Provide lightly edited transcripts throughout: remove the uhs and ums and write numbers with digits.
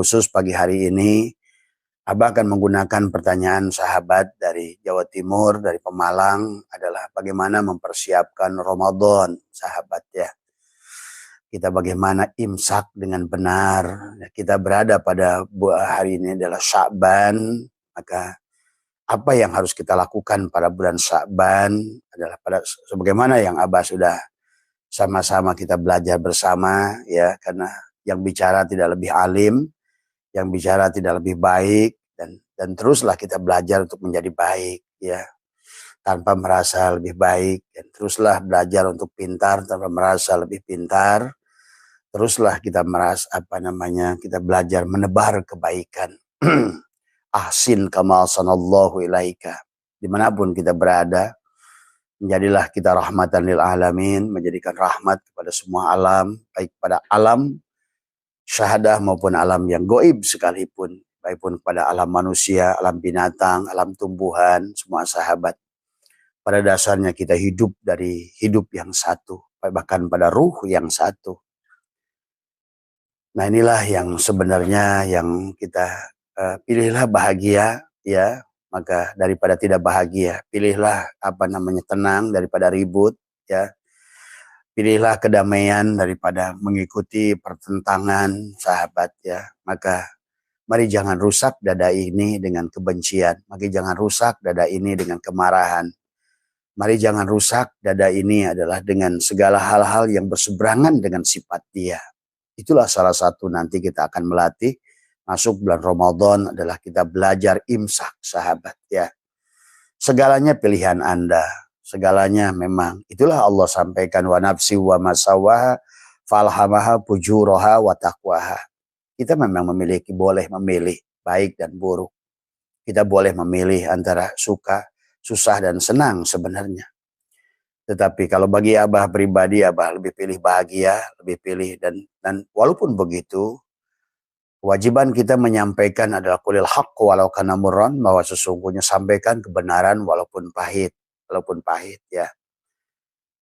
Khusus pagi hari ini, Abah akan menggunakan pertanyaan sahabat dari Jawa Timur, dari Pemalang, adalah bagaimana mempersiapkan Ramadan, sahabat ya. Kita bagaimana imsak dengan benar. Kita berada pada hari ini adalah Sya'ban, maka apa yang harus kita lakukan pada bulan Sya'ban adalah sebagaimana yang Abah sudah sama-sama kita belajar bersama ya, karena yang bicara tidak lebih alim, yang bicara tidak lebih baik, dan teruslah kita belajar untuk menjadi baik ya, tanpa merasa lebih baik, dan teruslah belajar untuk pintar tanpa merasa lebih pintar. Teruslah kita kita belajar menebar kebaikan. Ahsin kama sanallahu ilaika. Dimanapun kita berada, menjadilah kita rahmatan lil alamin, menjadikan rahmat kepada semua alam, baik pada alam syahadah maupun alam yang goib sekalipun, baik pun kepada alam manusia, alam binatang, alam tumbuhan, semua sahabat. Pada dasarnya kita hidup dari hidup yang satu, bahkan pada ruh yang satu. Nah, inilah yang sebenarnya yang kita pilihlah bahagia ya, maka daripada tidak bahagia, pilihlah tenang daripada ribut ya. Pilihlah kedamaian daripada mengikuti pertentangan, sahabat ya. Maka mari jangan rusak dada ini dengan kebencian. Mari jangan rusak dada ini dengan kemarahan. Mari jangan rusak dada ini adalah dengan segala hal-hal yang berseberangan dengan sifat dia. Itulah salah satu nanti kita akan melatih. Masuk bulan Ramadan adalah kita belajar imsak, sahabat ya. Segalanya pilihan Anda. Segalanya memang. Itulah Allah sampaikan, wa nafsi wa masawaha falhamaha fujuraha wa taqwaha. Kita memang boleh memilih baik dan buruk. Kita boleh memilih antara suka, susah dan senang sebenarnya. Tetapi kalau bagi Abah pribadi, Abah lebih pilih bahagia, lebih pilih dan walaupun begitu, kewajiban kita menyampaikan adalah qulil haqq walau kana murran, bahwa sesungguhnya sampaikan kebenaran walaupun pahit ya.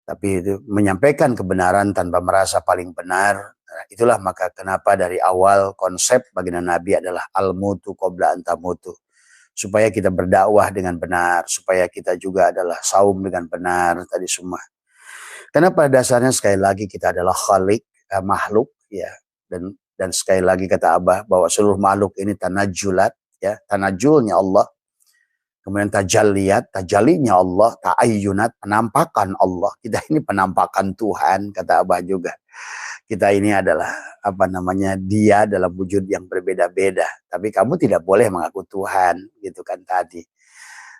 Tapi itu menyampaikan kebenaran tanpa merasa paling benar. Nah, itulah maka kenapa dari awal konsep baginda Nabi adalah al-mutu qabla an tamutu. Supaya kita berdakwah dengan benar, supaya kita juga adalah saum dengan benar tadi semua. Karena pada dasarnya sekali lagi kita adalah khalik, makhluk ya, dan sekali lagi kata Abah bahwa seluruh makhluk ini tanajulat ya, tanajulnya Allah. Kemudian tajalinya Allah, ta'ayyunat, penampakan Allah. Kita ini penampakan Tuhan, kata Abah juga. Kita ini adalah dia dalam wujud yang berbeda-beda. Tapi kamu tidak boleh mengaku Tuhan, gitu kan tadi.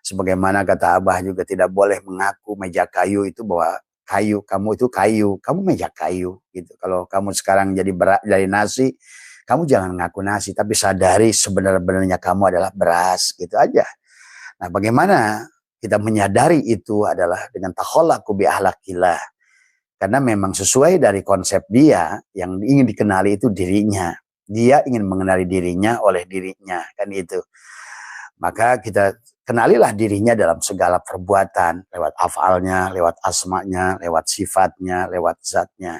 Sebagaimana kata Abah juga tidak boleh mengaku meja kayu itu bahwa kamu itu kayu, kamu meja kayu gitu. Kalau kamu sekarang jadi nasi, kamu jangan mengaku nasi, tapi sadari sebenarnya kamu adalah beras, gitu aja. Nah, bagaimana kita menyadari itu adalah dengan takhallaqu bi ahlakillah. Karena memang sesuai dari konsep dia, yang ingin dikenali itu dirinya. Dia ingin mengenali dirinya oleh dirinya, kan itu. Maka kita kenalilah dirinya dalam segala perbuatan, lewat afalnya, lewat asmanya, lewat sifatnya, lewat zatnya.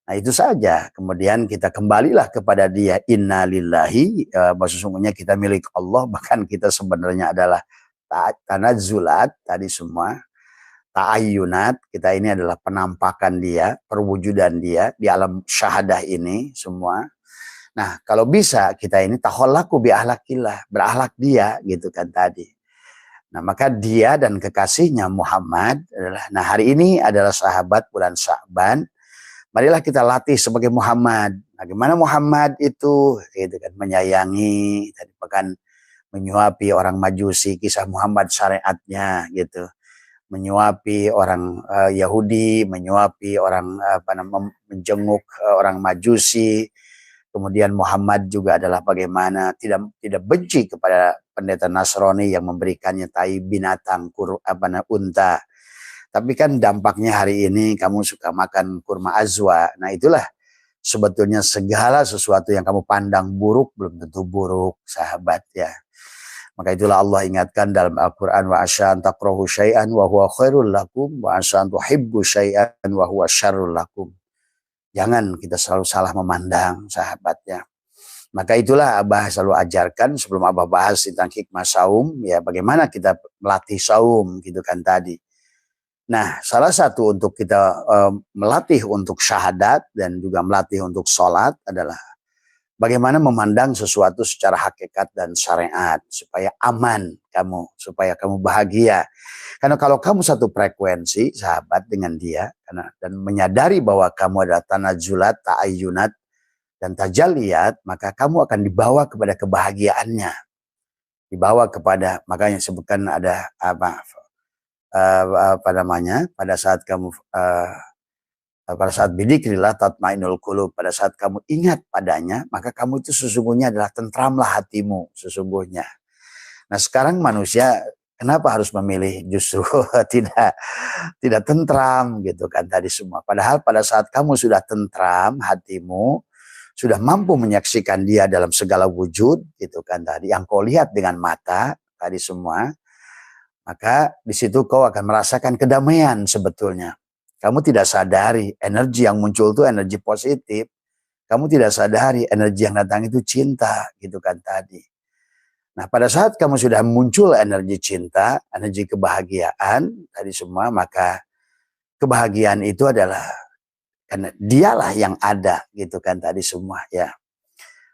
Nah, itu saja. Kemudian kita kembalilah kepada dia. Inna lillahi, sesungguhnya kita milik Allah, bahkan kita sebenarnya adalah tanazzulat tadi semua. Ta'ayyunat, kita ini adalah penampakan dia, perwujudan dia di alam syahadah ini semua. Nah, kalau bisa kita ini takhallaqu bi ahlakillah, berakhlak dia gitu kan tadi. Nah, maka dia dan kekasihnya Muhammad adalah, nah hari ini adalah sahabat bulan Sya'ban. Marilah kita latih sebagai Muhammad. Bagaimana Muhammad itu gitu kan, menyayangi, tadi bahkan menyuapi orang Majusi, kisah Muhammad syariatnya gitu. Menyuapi orang Yahudi, menyuapi orang menjenguk orang Majusi. Kemudian Muhammad juga adalah bagaimana tidak benci kepada pendeta Nasrani yang memberikannya tai binatang unta. Tapi kan dampaknya hari ini kamu suka makan kurma azwa. Nah, itulah sebetulnya segala sesuatu yang kamu pandang buruk belum tentu buruk, sahabat ya. Maka itulah Allah ingatkan dalam Al-Quran, wa asya'an takrahu syai'an wa huwa khairul lakum wa asya'an tuhibbu syai'an wa huwa syarrul lakum. Jangan kita selalu salah memandang, sahabatnya. Maka itulah Abah selalu ajarkan sebelum Abah bahas tentang hikmah saum, ya bagaimana kita melatih saum gitu kan tadi. Nah, salah satu untuk kita melatih untuk syahadat dan juga melatih untuk sholat adalah bagaimana memandang sesuatu secara hakikat dan syariat supaya aman kamu, supaya kamu bahagia. Karena kalau kamu satu frekuensi sahabat dengan dia dan menyadari bahwa kamu adalah tanazulat, ta'ayyunat, dan tajalliyat, maka kamu akan dibawa kepada kebahagiaannya. Dibawa kepada, makanya sebutkan ada apa namanya, pada saat kamu pada saat bidzikrillah tatmainnul qulub, pada saat kamu ingat padanya, maka kamu itu sesungguhnya adalah tentramlah hatimu sesungguhnya. Nah, sekarang manusia kenapa harus memilih justru tidak tentram gitu kan tadi semua. Padahal pada saat kamu sudah tentram hatimu, sudah mampu menyaksikan dia dalam segala wujud gitu kan tadi, yang kau lihat dengan mata tadi semua, maka di situ kau akan merasakan kedamaian sebetulnya. Kamu tidak sadari energi yang muncul itu energi positif. Kamu tidak sadari energi yang datang itu cinta gitu kan tadi. Nah, pada saat kamu sudah muncul energi cinta, energi kebahagiaan tadi semua, maka kebahagiaan itu adalah karena dialah yang ada gitu kan tadi semua ya.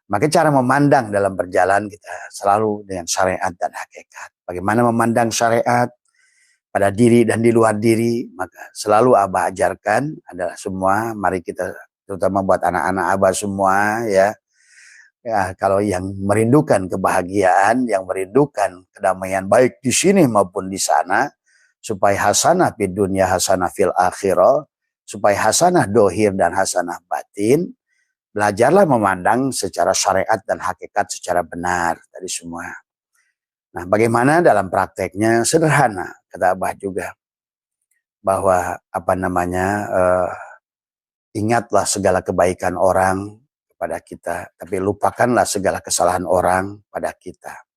Maka cara memandang dalam berjalan kita selalu dengan syariat dan hakikat. Bagaimana memandang syariat pada diri dan di luar diri, maka selalu Abah ajarkan adalah semua, mari kita terutama buat anak-anak Abah semua ya. Ya, kalau yang merindukan kebahagiaan, yang merindukan kedamaian baik di sini maupun di sana, supaya hasanah di dunia, hasanah fil akhirah, supaya hasanah dohir dan hasanah batin, belajarlah memandang secara syariat dan hakikat secara benar tadi semua. Nah, bagaimana dalam prakteknya sederhana, kata Abah juga, bahwa apa namanya, ingatlah segala kebaikan orang kepada kita, tapi lupakanlah segala kesalahan orang pada kita.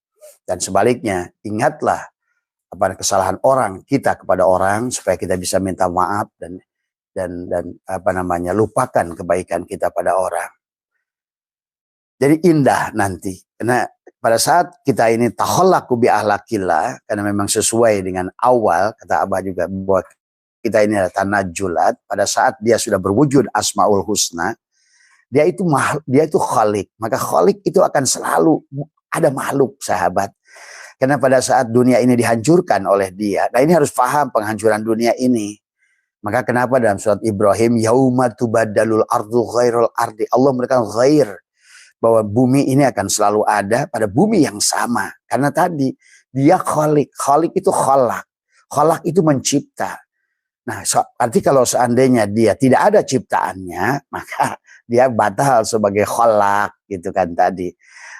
Dan sebaliknya, ingatlah apa kesalahan orang kita kepada orang supaya kita bisa minta maaf dan apa namanya, lupakan kebaikan kita pada orang. Jadi indah nanti karena pada saat kita ini takhallaqu bi ahlakillah, karena memang sesuai dengan awal kata Abah juga bahwa kita ini adalah tanajjulat, pada saat dia sudah berwujud asmaul husna, dia itu khalik, maka khalik itu akan selalu ada makhluk sahabat. Karena pada saat dunia ini dihancurkan oleh dia, nah ini harus paham penghancuran dunia ini. Maka kenapa dalam surat Ibrahim, yauma tubaddalul ardu ghairul ardi, Allah memberikan ghair, bahwa bumi ini akan selalu ada pada bumi yang sama. Karena tadi dia khalik, khalik itu khalak, khalak itu mencipta. Nah, arti kalau seandainya dia tidak ada ciptaannya, maka dia batal sebagai khalak gitu kan tadi.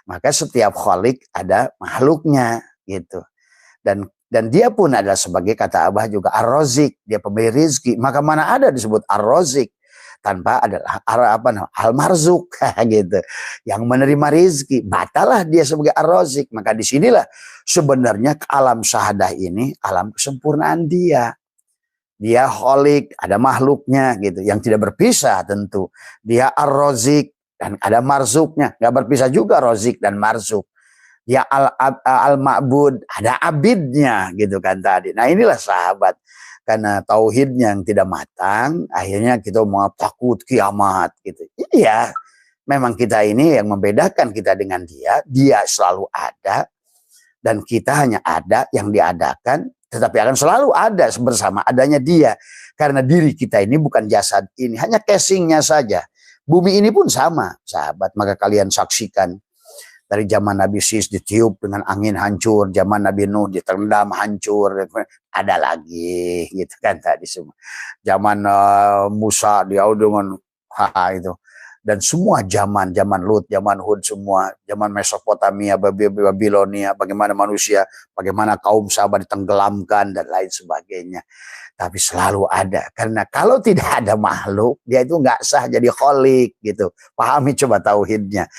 Maka setiap khalik ada makhluknya gitu. Dan dia pun adalah sebagai kata Abah juga ar-razik, dia pemberi rizki. Maka mana ada disebut ar-razik tanpa adalah al-marzuk gitu. Yang menerima rizki, batalah dia sebagai ar-razik. Maka disinilah sebenarnya alam syahadah ini alam kesempurnaan dia. Dia khalik, ada makhluknya gitu, yang tidak berpisah tentu. Dia ar-razik dan ada marzuknya, nggak berpisah juga razik dan marzuk. Ya al-ma'bud, ada abidnya gitu kan tadi. Nah inilah sahabat, karena tauhidnya yang tidak matang, akhirnya kita mau takut kiamat gitu. Iya, memang kita ini yang membedakan kita dengan dia selalu ada, dan kita hanya ada yang diadakan, tetapi akan selalu ada bersama adanya dia. Karena diri kita ini bukan jasad ini, hanya casingnya saja. Bumi ini pun sama, sahabat, maka kalian saksikan. Dari zaman Nabi Sis ditiup dengan angin hancur, zaman Nabi Nuh ditendam hancur, ada lagi gitu kan tadi semua. Zaman Musa dia dengan itu, dan semua zaman Lut, zaman Hud, semua zaman Mesopotamia, Babilonia, bagaimana manusia, bagaimana kaum sahabat ditenggelamkan dan lain sebagainya. Tapi selalu ada, karena kalau tidak ada makhluk, dia itu nggak sah jadi khalik gitu. Pahami coba tauhidnya.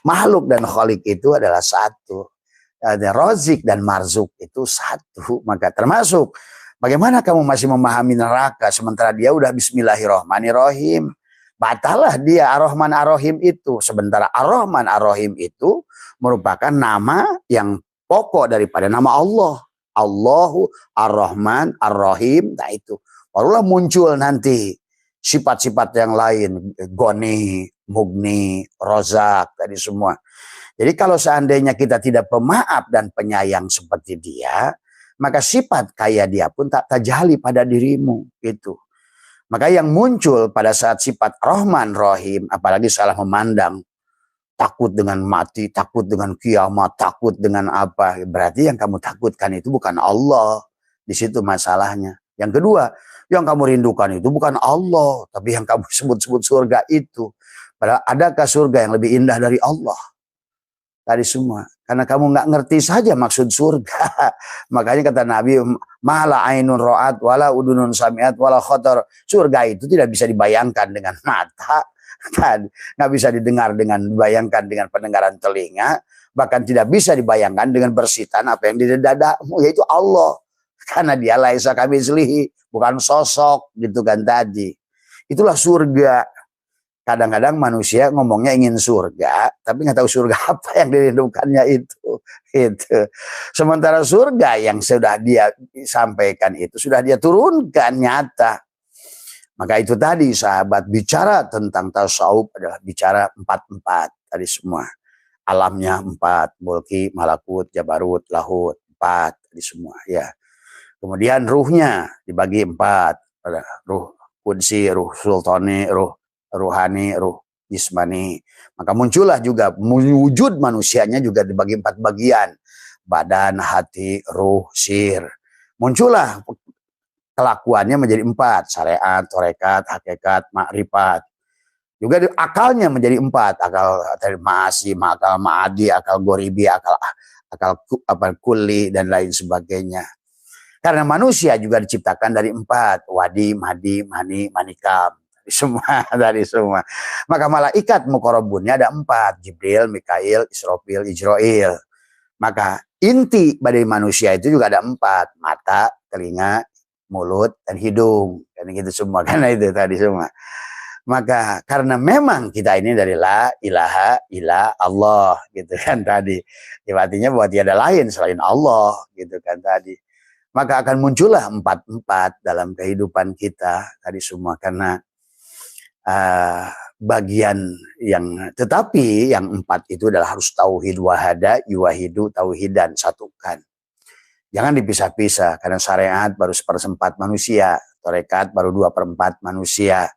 Makhluk dan khalik itu adalah satu. Ada rozik dan marzuk itu satu. Maka termasuk bagaimana kamu masih memahami neraka sementara dia udah bismillahirrahmanirrahim. Batalah dia Ar-Rahman Ar-Rahim itu. Sementara Ar-Rahman Ar-Rahim itu merupakan nama yang pokok daripada nama Allah. Allahu Ar-Rahman Ar-Rahim. Nah itu. Barulah muncul nanti sifat-sifat yang lain. Goni, Mugni, Rozak, tadi semua. Jadi kalau seandainya kita tidak pemaaf dan penyayang seperti dia, maka sifat kaya dia pun tak terjali pada dirimu. Gitu. Maka yang muncul pada saat sifat Rahman Rahim, apalagi salah memandang, takut dengan mati, takut dengan kiamat, takut dengan apa, berarti yang kamu takutkan itu bukan Allah. Di situ masalahnya. Yang kedua, yang kamu rindukan itu bukan Allah, tapi yang kamu sebut-sebut surga itu. Padahal adakah surga yang lebih indah dari Allah? Tadi semua. Karena kamu nggak ngerti saja maksud surga. Makanya kata Nabi, mala ainun ro'at, wala udunun sami'at, wala khotor. Surga itu tidak bisa dibayangkan dengan mata. Kan? Nggak bisa didengar dibayangkan dengan pendengaran telinga. Bahkan tidak bisa dibayangkan dengan bersitan apa yang di dadamu, yaitu Allah. Karena dia laisa kamitslihi, bukan sosok gitu kan tadi. Itulah surga. Kadang-kadang manusia ngomongnya ingin surga, tapi nggak tahu surga apa yang dirindukannya itu. Sementara surga yang sudah dia sampaikan itu, sudah dia turunkan nyata. Maka itu tadi sahabat, bicara tentang tasawuf adalah bicara 4 tadi semua. Alamnya 4, mulki, malakut, jabarut, lahut, 4 tadi semua. Ya. Kemudian ruhnya dibagi 4. Ada ruh kudsi, ruh sultani, ruh ruhani, ruh jismani. Maka muncullah juga wujud manusianya juga dibagi 4 bagian. Badan, hati, ruh, sir. Muncullah kelakuannya menjadi 4. Syariat, torekat, hakikat, makrifat. Juga akalnya menjadi 4. Akal ma'asi, akal ma'adi, akal goribi, akal kulli, dan lain sebagainya. Karena manusia juga diciptakan dari 4. Wadi, madi, mani, manikam. Dari semua. Maka malaikat muqarrabunnya ada 4. Jibril, Mikail, Israfil, Ijrail. Maka inti dari manusia itu juga ada 4. Mata, telinga, mulut, dan hidung. Kan gitu semua. Karena itu tadi semua. Maka karena memang kita ini dari la ilaha illa Allah. Gitu kan tadi. Artinya bahwa tiada lain selain Allah. Gitu kan tadi. Maka akan muncullah 4 dalam kehidupan kita. Tadi semua. Karena bagian yang tetapi yang 4 itu adalah harus tauhid wahada yuwahidu tauhidan, satukan. Jangan dipisah-pisah karena syariat baru 1/4 manusia, tarekat baru 2/4 manusia.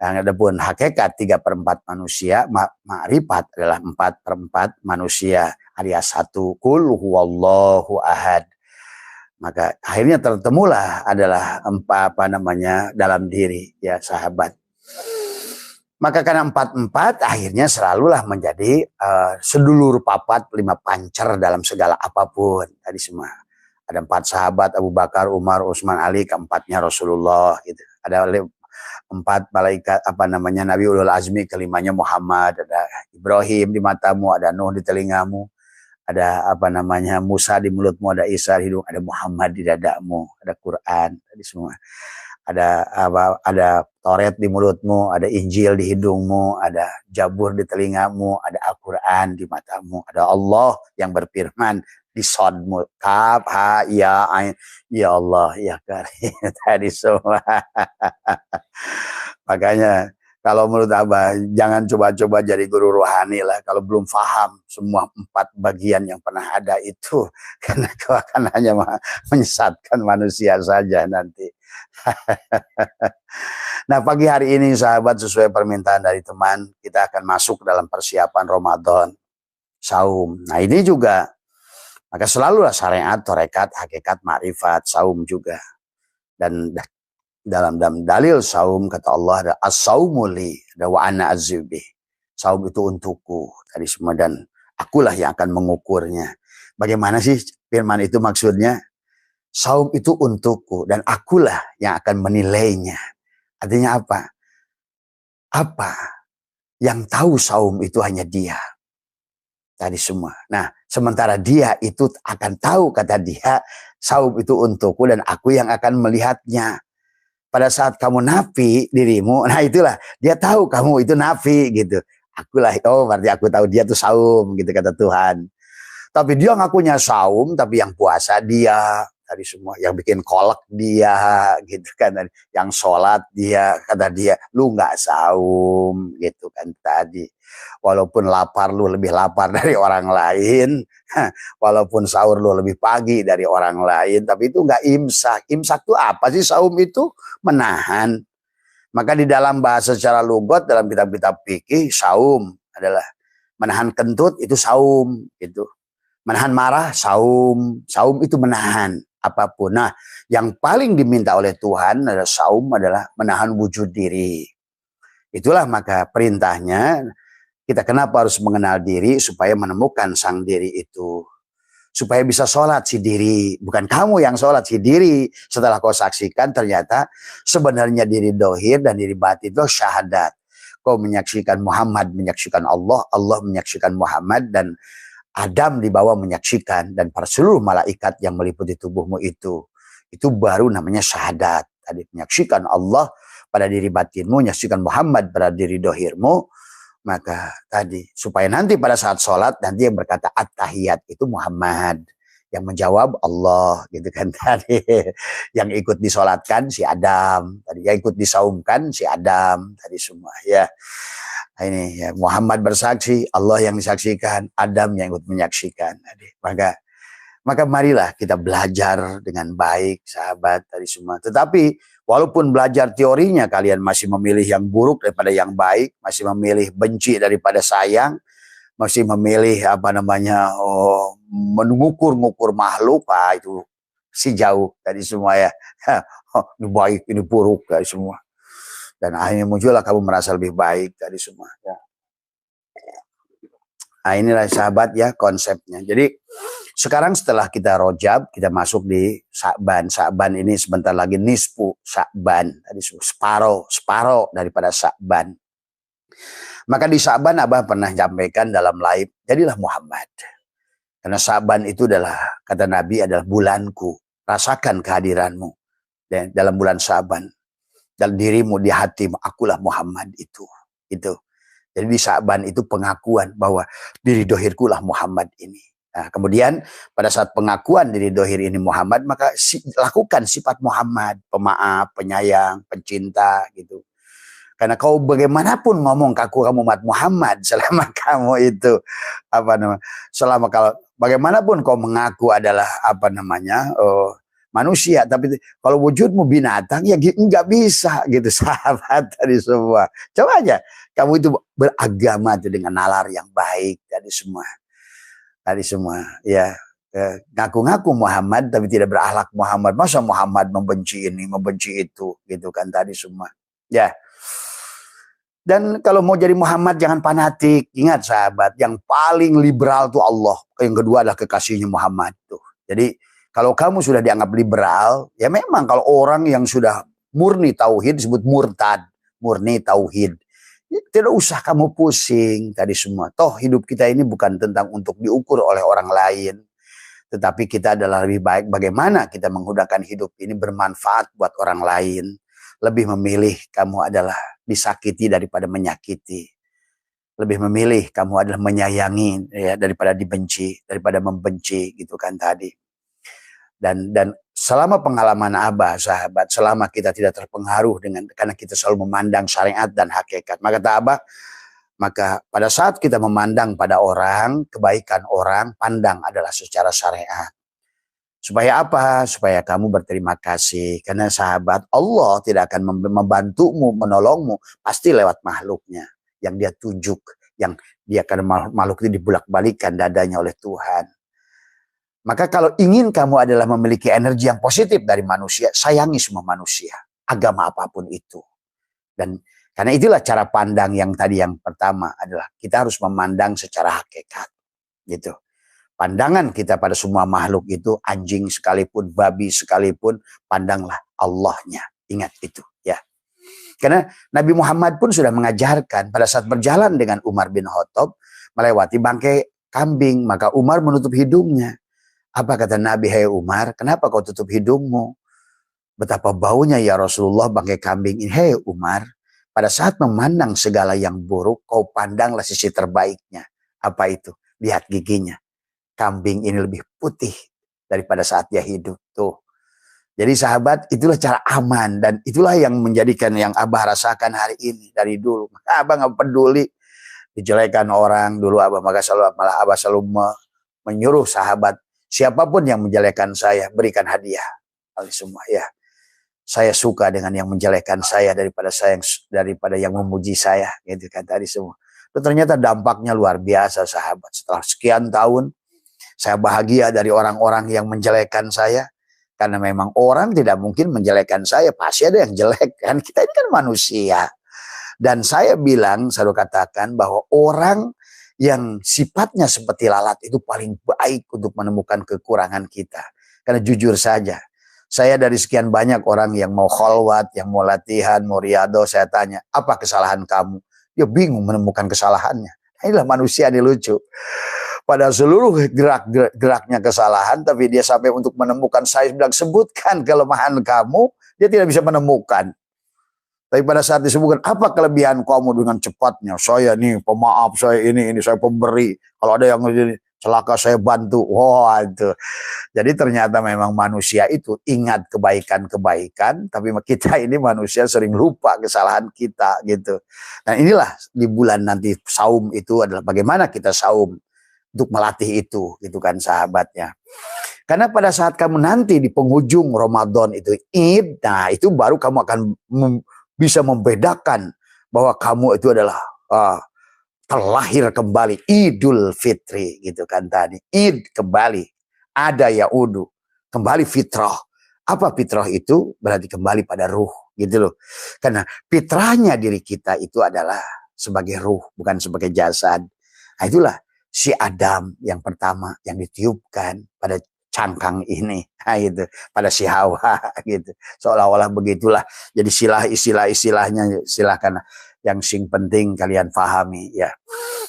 Yang ada pun hakikat 3/4 manusia, makrifat adalah 4/4 manusia. Alias 1 kul huwallahu ahad. Maka akhirnya tertemulah adalah dalam diri ya sahabat. Maka karena 4 akhirnya selalulah menjadi sedulur papat 5 pancer dalam segala apapun. Tadi semua. Ada 4 sahabat, Abu Bakar, Umar, Utsman, Ali, keempatnya Rasulullah gitu. Ada 4 malaikat Nabi Ulul Azmi, kelimanya Muhammad, ada Ibrahim di matamu, ada Nuh di telingamu, ada Musa di mulutmu, ada Isa di hidung, ada Muhammad di dadamu, ada Quran, tadi semua. Ada Taurat di mulutmu, ada Injil di hidungmu, ada Jabur di telingamu, ada Al-Quran di matamu, ada Allah yang berfirman di sodmu, kaf, ha, ya, ain, ya Allah, ya karim, tadi semua. Makanya kalau menurut Abah, jangan coba-coba jadi guru rohani lah kalau belum paham semua 4 bagian yang pernah ada itu. Karena kau akan hanya menyesatkan manusia saja nanti. Nah, pagi hari ini sahabat, sesuai permintaan dari teman, kita akan masuk dalam persiapan Ramadan, saum. Nah, ini juga maka selalulah syariat, tarekat, hakikat, makrifat, saum juga. Dan dalam dalil saum kata Allah ada as-saumu li wa ana azzibi. Saum itu untukku tadi semua dan akulah yang akan mengukurnya. Bagaimana sih firman itu maksudnya? Saum itu untukku dan akulah yang akan menilainya. Artinya apa? Apa? Yang tahu saum itu hanya dia. Tadi semua. Nah, sementara dia itu akan tahu, kata dia, saum itu untukku dan aku yang akan melihatnya. pada saat kamu nafi dirimu, nah itulah dia tahu kamu itu nafi gitu. Akulah, oh berarti aku tahu dia tuh saum gitu kata Tuhan. Tapi dia ngakunya saum, tapi yang puasa dia, tadi semua, yang bikin kolak dia, gitu kan, yang sholat dia, kata dia, lu nggak saum, gitu kan tadi. Walaupun lapar lu lebih lapar dari orang lain, walaupun sahur lu lebih pagi dari orang lain, tapi itu nggak imsak. Imsak itu apa sih? Saum itu menahan. Maka di dalam bahasa secara lugat dalam kitab-kitab fikih, saum adalah menahan kentut, itu saum gitu. Menahan marah, saum. Saum itu menahan apapun. Nah, yang paling diminta oleh Tuhan adalah saum adalah menahan wujud diri. Itulah maka perintahnya, kita kenapa harus mengenal diri supaya menemukan sang diri itu. Supaya bisa sholat si diri. Bukan kamu yang sholat si diri. Setelah kau saksikan ternyata sebenarnya diri dohir dan diri batin itu syahadat. Kau menyaksikan Muhammad, menyaksikan Allah, Allah menyaksikan Muhammad, dan Adam di bawah menyaksikan, dan para seluruh malaikat yang meliputi tubuhmu itu baru namanya syahadat. Tadi menyaksikan Allah pada diri batinmu, menyaksikan Muhammad pada diri dohirmu, maka tadi supaya nanti pada saat sholat nanti yang berkata at-tahiyat itu Muhammad, yang menjawab Allah gitu kan tadi, yang ikut disolatkan si Adam, tadi yang ikut disaumkan si Adam tadi semua ya. Ini ya, Muhammad bersaksi, Allah yang disaksikan, Adam yang ikut menyaksikan. Maka marilah kita belajar dengan baik, sahabat tadi semua. Tetapi walaupun belajar teorinya kalian masih memilih yang buruk daripada yang baik, masih memilih benci daripada sayang, masih memilih mengukur-ngukur makhluk, itu si jauh tadi semua ya. Ini baik, ini buruk tadi semua. Dan akhirnya muncullah kamu merasa lebih baik tadi semua. Ya. Nah inilah sahabat ya konsepnya. Jadi sekarang setelah kita rojab, kita masuk di Sya'ban. Sya'ban ini sebentar lagi nisfu Sya'ban. Tadi separuh daripada Sya'ban. Maka di Sya'ban Abah pernah sampaikan dalam live, jadilah Muhammad. Karena Sya'ban itu adalah, kata Nabi, adalah bulanku. Rasakan kehadiranmu dalam bulan Sya'ban. Dalam dirimu, di hatimu, akulah Muhammad itu. Jadi di Sya'ban itu pengakuan bahwa diri dohirku lah Muhammad ini. Nah, kemudian pada saat pengakuan diri dohir ini Muhammad, maka lakukan sifat Muhammad, pemaaf, penyayang, pencinta gitu. Karena kau bagaimanapun ngomong kamu umat Muhammad, selama kamu itu bagaimanapun kau mengaku adalah manusia, tapi kalau wujudmu binatang ya nggak bisa gitu sahabat tadi semua. Coba aja kamu itu beragama itu dengan nalar yang baik tadi semua ya, ngaku-ngaku Muhammad tapi tidak berakhlak Muhammad. Masa Muhammad membenci ini membenci itu gitu kan tadi semua ya. Dan kalau mau jadi Muhammad jangan fanatik. Ingat sahabat, yang paling liberal tuh Allah, yang kedua adalah kekasihnya Muhammad tuh. Jadi kalau kamu sudah dianggap liberal, ya memang kalau orang yang sudah murni tauhid disebut murtad, murni tauhid. Ya, tidak usah kamu pusing tadi semua. Toh hidup kita ini bukan tentang untuk diukur oleh orang lain, tetapi kita adalah lebih baik bagaimana kita menggunakan hidup ini bermanfaat buat orang lain. Lebih memilih kamu adalah disakiti daripada menyakiti. Lebih memilih kamu adalah menyayangi ya daripada dibenci, daripada membenci gitu kan tadi. Dan selama pengalaman Abah sahabat, selama kita tidak terpengaruh karena kita selalu memandang syariat dan hakikat, maka kata Abah, maka pada saat kita memandang pada orang, kebaikan orang, pandang adalah secara syariat. Supaya apa? Supaya kamu berterima kasih. Karena sahabat, Allah tidak akan membantumu, menolongmu, pasti lewat makhluknya yang dia tunjuk, yang dia karena makhluk itu dibulak-balikan dadanya oleh Tuhan. Maka kalau ingin kamu adalah memiliki energi yang positif dari manusia, sayangi semua manusia, agama apapun itu. Dan karena itulah cara pandang yang tadi yang pertama adalah kita harus memandang secara hakikat. Gitu. Pandangan kita pada semua makhluk itu, anjing sekalipun, babi sekalipun, pandanglah Allahnya. Ingat itu ya. Karena Nabi Muhammad pun sudah mengajarkan pada saat berjalan dengan Umar bin Khattab melewati bangkai kambing, maka Umar menutup hidungnya. Apa kata Nabi, hai Umar, kenapa kau tutup hidungmu? Betapa baunya ya Rasulullah bangkai kambing ini. Hei Umar, pada saat memandang segala yang buruk, kau pandanglah sisi terbaiknya. Apa itu? Lihat giginya. Kambing ini lebih putih daripada saat dia hidup. Tuh. Jadi sahabat, itulah cara aman. Dan itulah yang menjadikan yang Abah rasakan hari ini dari dulu. Abah gak peduli dijelekan orang dulu Abah. Maka malah Abah selalu menyuruh sahabat, siapapun yang menjelekan saya, berikan hadiah. Semua ya. Saya suka dengan yang menjelekan saya daripada yang memuji saya, gitu kan tadi semua. Dan ternyata dampaknya luar biasa sahabat. Setelah sekian tahun saya bahagia dari orang-orang yang menjelekan saya, karena memang orang tidak mungkin menjelekan saya, pasti ada yang jelek kan. Kita ini kan manusia. Dan saya bilang, selalu katakan bahwa orang yang sifatnya seperti lalat itu paling baik untuk menemukan kekurangan kita. Karena jujur saja, saya dari sekian banyak orang yang mau kholwat, yang mau latihan, mau riyadhah, saya tanya, apa kesalahan kamu? Dia bingung menemukan kesalahannya. Inilah manusia ini lucu. Pada seluruh geraknya kesalahan, tapi dia sampai untuk menemukan, saya bilang, sebutkan kelemahan kamu, dia tidak bisa menemukan. Tapi pada saat disebutkan, apa kelebihan kamu dengan cepatnya? Saya nih pemaaf, saya ini saya pemberi. Kalau ada yang celaka saya bantu. Wah itu. Jadi ternyata memang manusia itu ingat kebaikan-kebaikan, tapi kita ini manusia sering lupa kesalahan kita gitu. Dan inilah di bulan nanti saum itu adalah bagaimana kita saum untuk melatih itu, gitu kan sahabatnya. Karena pada saat kamu nanti di penghujung Ramadan itu Id, nah itu baru kamu akan bisa membedakan bahwa kamu itu adalah terlahir kembali, Idul Fitri gitu kan tadi. Id kembali, ada yaudu, kembali fitrah. Apa fitrah itu? Berarti kembali pada ruh gitu loh. Karena fitrahnya diri kita itu adalah sebagai ruh, bukan sebagai jasad. Nah itulah si Adam yang pertama yang ditiupkan pada cangkang ini, nah, gitu, pada si Hawa gitu. Seolah-olah begitulah. Jadi istilahnya silahkan, yang sing penting kalian pahami ya.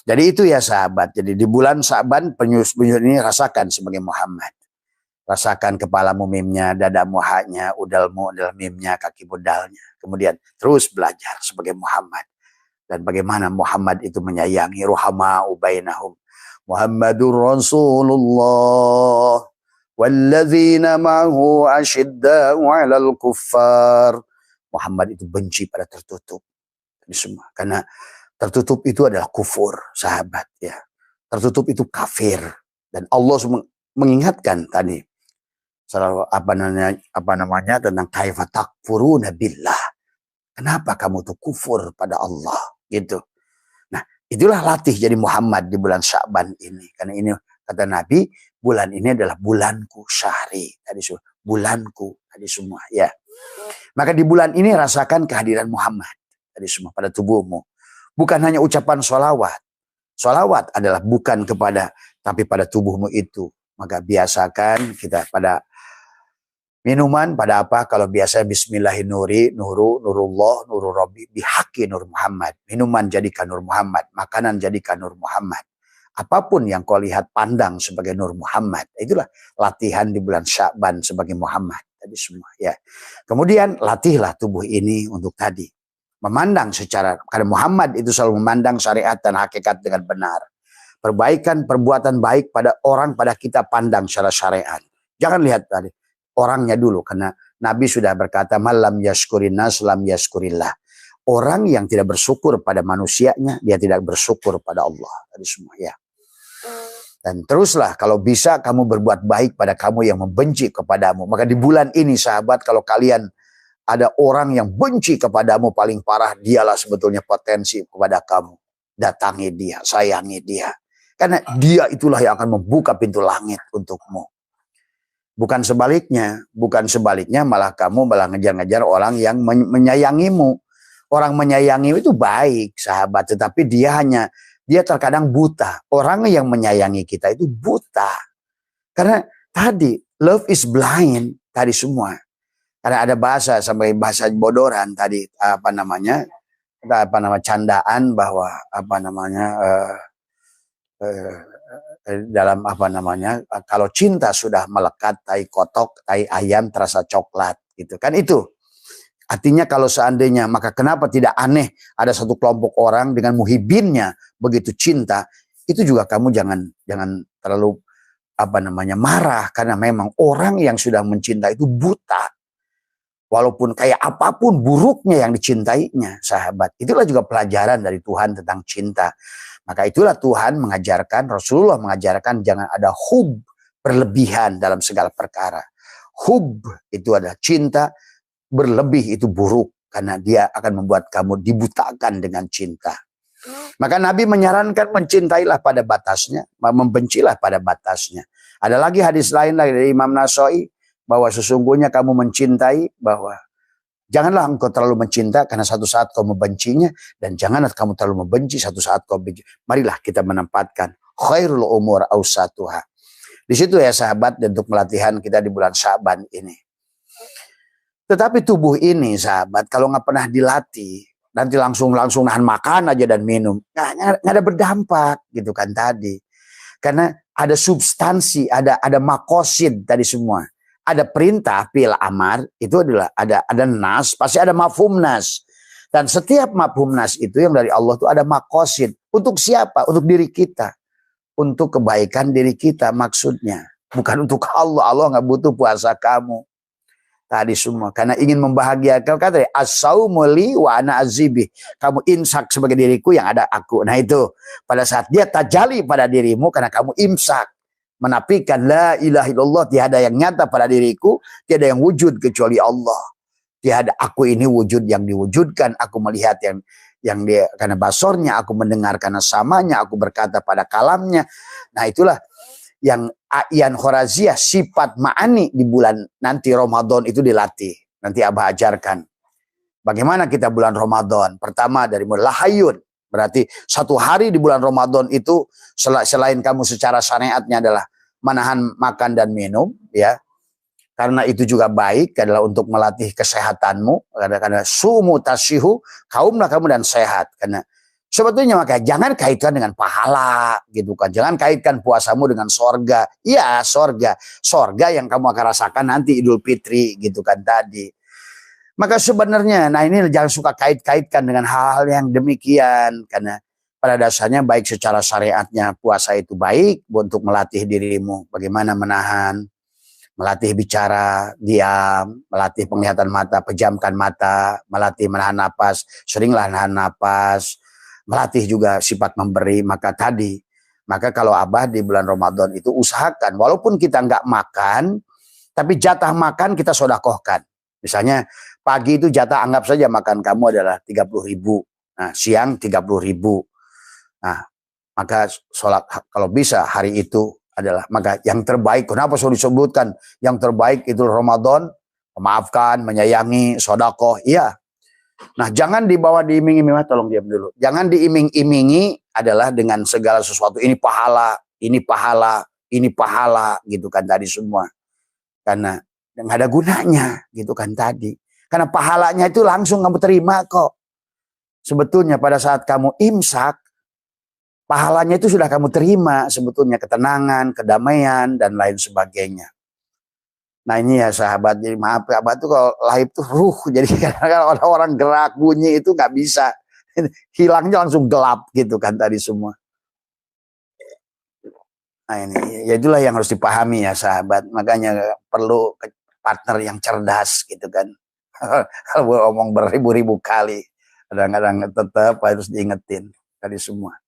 Jadi itu ya sahabat. Jadi di bulan Sa'ban penyusun ini rasakan sebagai Muhammad. Rasakan kepalamu mimnya, dadamu haknya, udalmu adalah mimnya, kaki budalnya. Kemudian terus belajar sebagai Muhammad. Dan bagaimana Muhammad itu menyayangi ruhama'u bainahum. Muhammadur Rasulullah walladzina ma'hu asyidda'u 'alal kuffar. Muhammad itu benci pada tertutup. Ini semua. Karena tertutup itu adalah kufur, sahabat ya. Tertutup itu kafir. Dan Allah mengingatkan tadi apa namanya tentang kaifa takfuruna billah. Kenapa kamu tuh kufur pada Allah gitu. Nah, itulah latih jadi Muhammad di bulan Sya'ban ini. Karena ini kata Nabi, bulan ini adalah bulanku syahri. Tadi semua, bulanku tadi semua ya. Maka di bulan ini rasakan kehadiran Muhammad tadi semua pada tubuhmu. Bukan hanya ucapan sholawat. Sholawat adalah bukan kepada, tapi pada tubuhmu itu. Maka biasakan kita pada minuman, pada apa? Kalau biasa bismillahirrahmanirrahim, nurullah, nurul rabbi, bihaqi nur Muhammad. Minuman jadikan nur Muhammad. Makanan jadikan nur Muhammad. Apapun yang kau lihat pandang sebagai nur Muhammad. Itulah latihan di bulan Sya'ban sebagai Muhammad. Tadi semua ya. Kemudian latihlah tubuh ini untuk tadi. Memandang secara, karena Muhammad itu selalu memandang syariat dan hakikat dengan benar. Perbaikan perbuatan baik pada orang, pada kita pandang secara syariat. Jangan lihat tadi orangnya dulu, karena Nabi sudah berkata malam yashkurin nas lam yashkurillah. Orang yang tidak bersyukur pada manusianya, dia tidak bersyukur pada Allah. Tadi semua ya. Dan teruslah kalau bisa kamu berbuat baik pada kamu yang membenci kepadamu. Maka di bulan ini sahabat, kalau kalian ada orang yang benci kepadamu paling parah, dialah sebetulnya potensi kepada kamu. Datangi dia, sayangi dia. Karena dia itulah yang akan membuka pintu langit untukmu. Bukan sebaliknya malah kamu malah ngejar-ngejar orang yang menyayangimu. Orang menyayangi itu baik sahabat, tetapi dia terkadang buta. Orang yang menyayangi kita itu buta. Karena tadi love is blind tadi semua. Karena ada bahasa sampai bahasa bodoran tadi candaan bahwa dalam kalau cinta sudah melekat tai kotok, tai ayam terasa coklat gitu kan. Itu artinya kalau seandainya, maka kenapa tidak aneh ada satu kelompok orang dengan muhibinnya begitu cinta. Itu juga kamu jangan terlalu marah, karena memang orang yang sudah mencinta itu buta. Walaupun kayak apapun buruknya yang dicintainya, sahabat. Itulah juga pelajaran dari Tuhan tentang cinta. Maka itulah Tuhan mengajarkan, Rasulullah mengajarkan jangan ada hub berlebihan dalam segala perkara. Hub itu adalah cinta, berlebih itu buruk. Karena dia akan membuat kamu dibutakan dengan cinta. Maka Nabi menyarankan mencintailah pada batasnya, membencilah pada batasnya. Ada lagi hadis lain dari Imam Nasai, bahwa sesungguhnya kamu mencintai, bahwa janganlah engkau terlalu mencinta karena satu saat kau membencinya, dan janganlah kamu terlalu membenci satu saat kau benci. Marilah kita menempatkan khairul umur awsatuha. Di situ ya sahabat, untuk pelatihan kita di bulan Syaban ini. Tetapi tubuh ini sahabat, kalau nggak pernah dilatih, nanti langsung nahan makan aja dan minum, nggak ada berdampak gitu kan tadi. Karena ada substansi, ada makosid tadi semua. Ada perintah fil amar, itu adalah ada nas, pasti ada mafhum nas. Dan setiap mafhum nas itu yang dari Allah itu ada makosid. Untuk siapa? Untuk diri kita. Untuk kebaikan diri kita maksudnya. Bukan untuk Allah. Allah nggak butuh puasa kamu. Tadi semua. Karena ingin membahagiakan. Kata as-saumu li wa ana azibi. Kamu imsak sebagai diriku yang ada aku. Nah itu. Pada saat dia tajali pada dirimu karena kamu imsak. Menafikan la ilaha illallah, tiada yang nyata pada diriku, tiada yang wujud kecuali Allah. Tiada aku ini wujud yang diwujudkan, aku melihat yang dia karena basornya, aku mendengar karena samanya, aku berkata pada kalamnya. Nah itulah yang Ayan Khoraziyah sifat ma'ani di bulan nanti Ramadan itu dilatih. Nanti Abah ajarkan. Bagaimana kita bulan Ramadan? Pertama dari lahayun. Berarti satu hari di bulan Ramadan itu selain kamu secara syariatnya adalah menahan makan dan minum, ya. Karena itu juga baik adalah untuk melatih kesehatanmu. Karena sumu tasyihu, kaumlah kamu dan sehat. Karena sebetulnya maka jangan kaitkan dengan pahala, gitu kan. Jangan kaitkan puasamu dengan sorga. Iya, sorga. Sorga yang kamu akan rasakan nanti Idul Fitri, gitu kan tadi. Maka sebenarnya, nah ini jangan suka kait-kaitkan dengan hal-hal yang demikian. Karena pada dasarnya baik secara syariatnya puasa itu baik untuk melatih dirimu. Bagaimana menahan, melatih bicara, diam, melatih penglihatan mata, pejamkan mata, melatih menahan napas, seringlah nahan napas, melatih juga sifat memberi. Maka kalau Abah di bulan Ramadan itu usahakan, walaupun kita nggak makan, tapi jatah makan kita sodakohkan. Misalnya pagi itu jatah anggap saja makan kamu adalah 30.000. Nah, siang 30.000. Nah, maka sholat kalau bisa hari itu adalah maka yang terbaik. Kenapa sudah disebutkan yang terbaik itu Ramadan? Memaafkan, menyayangi, sodakoh. Iya. Nah, jangan dibawa diiming-imingi. Tolong diam dulu. Jangan diiming-imingi adalah dengan segala sesuatu. Ini pahala, ini pahala, ini pahala, gitu kan tadi semua. Karena nggak ada gunanya, gitu kan tadi. Karena pahalanya itu langsung kamu terima kok. Sebetulnya pada saat kamu imsak, pahalanya itu sudah kamu terima. Sebetulnya ketenangan, kedamaian, dan lain sebagainya. Nah ini ya sahabat, jadi maaf ya, Abah tuh kalau live tuh jadi kadang-kadang orang gerak bunyi itu nggak bisa. Hilangnya langsung gelap gitu kan tadi semua. Nah ini, ya itulah yang harus dipahami ya sahabat. Makanya perlu partner yang cerdas gitu kan. Kalau ngomong beribu-ribu kali, kadang-kadang tetap harus diingetin tadi semua.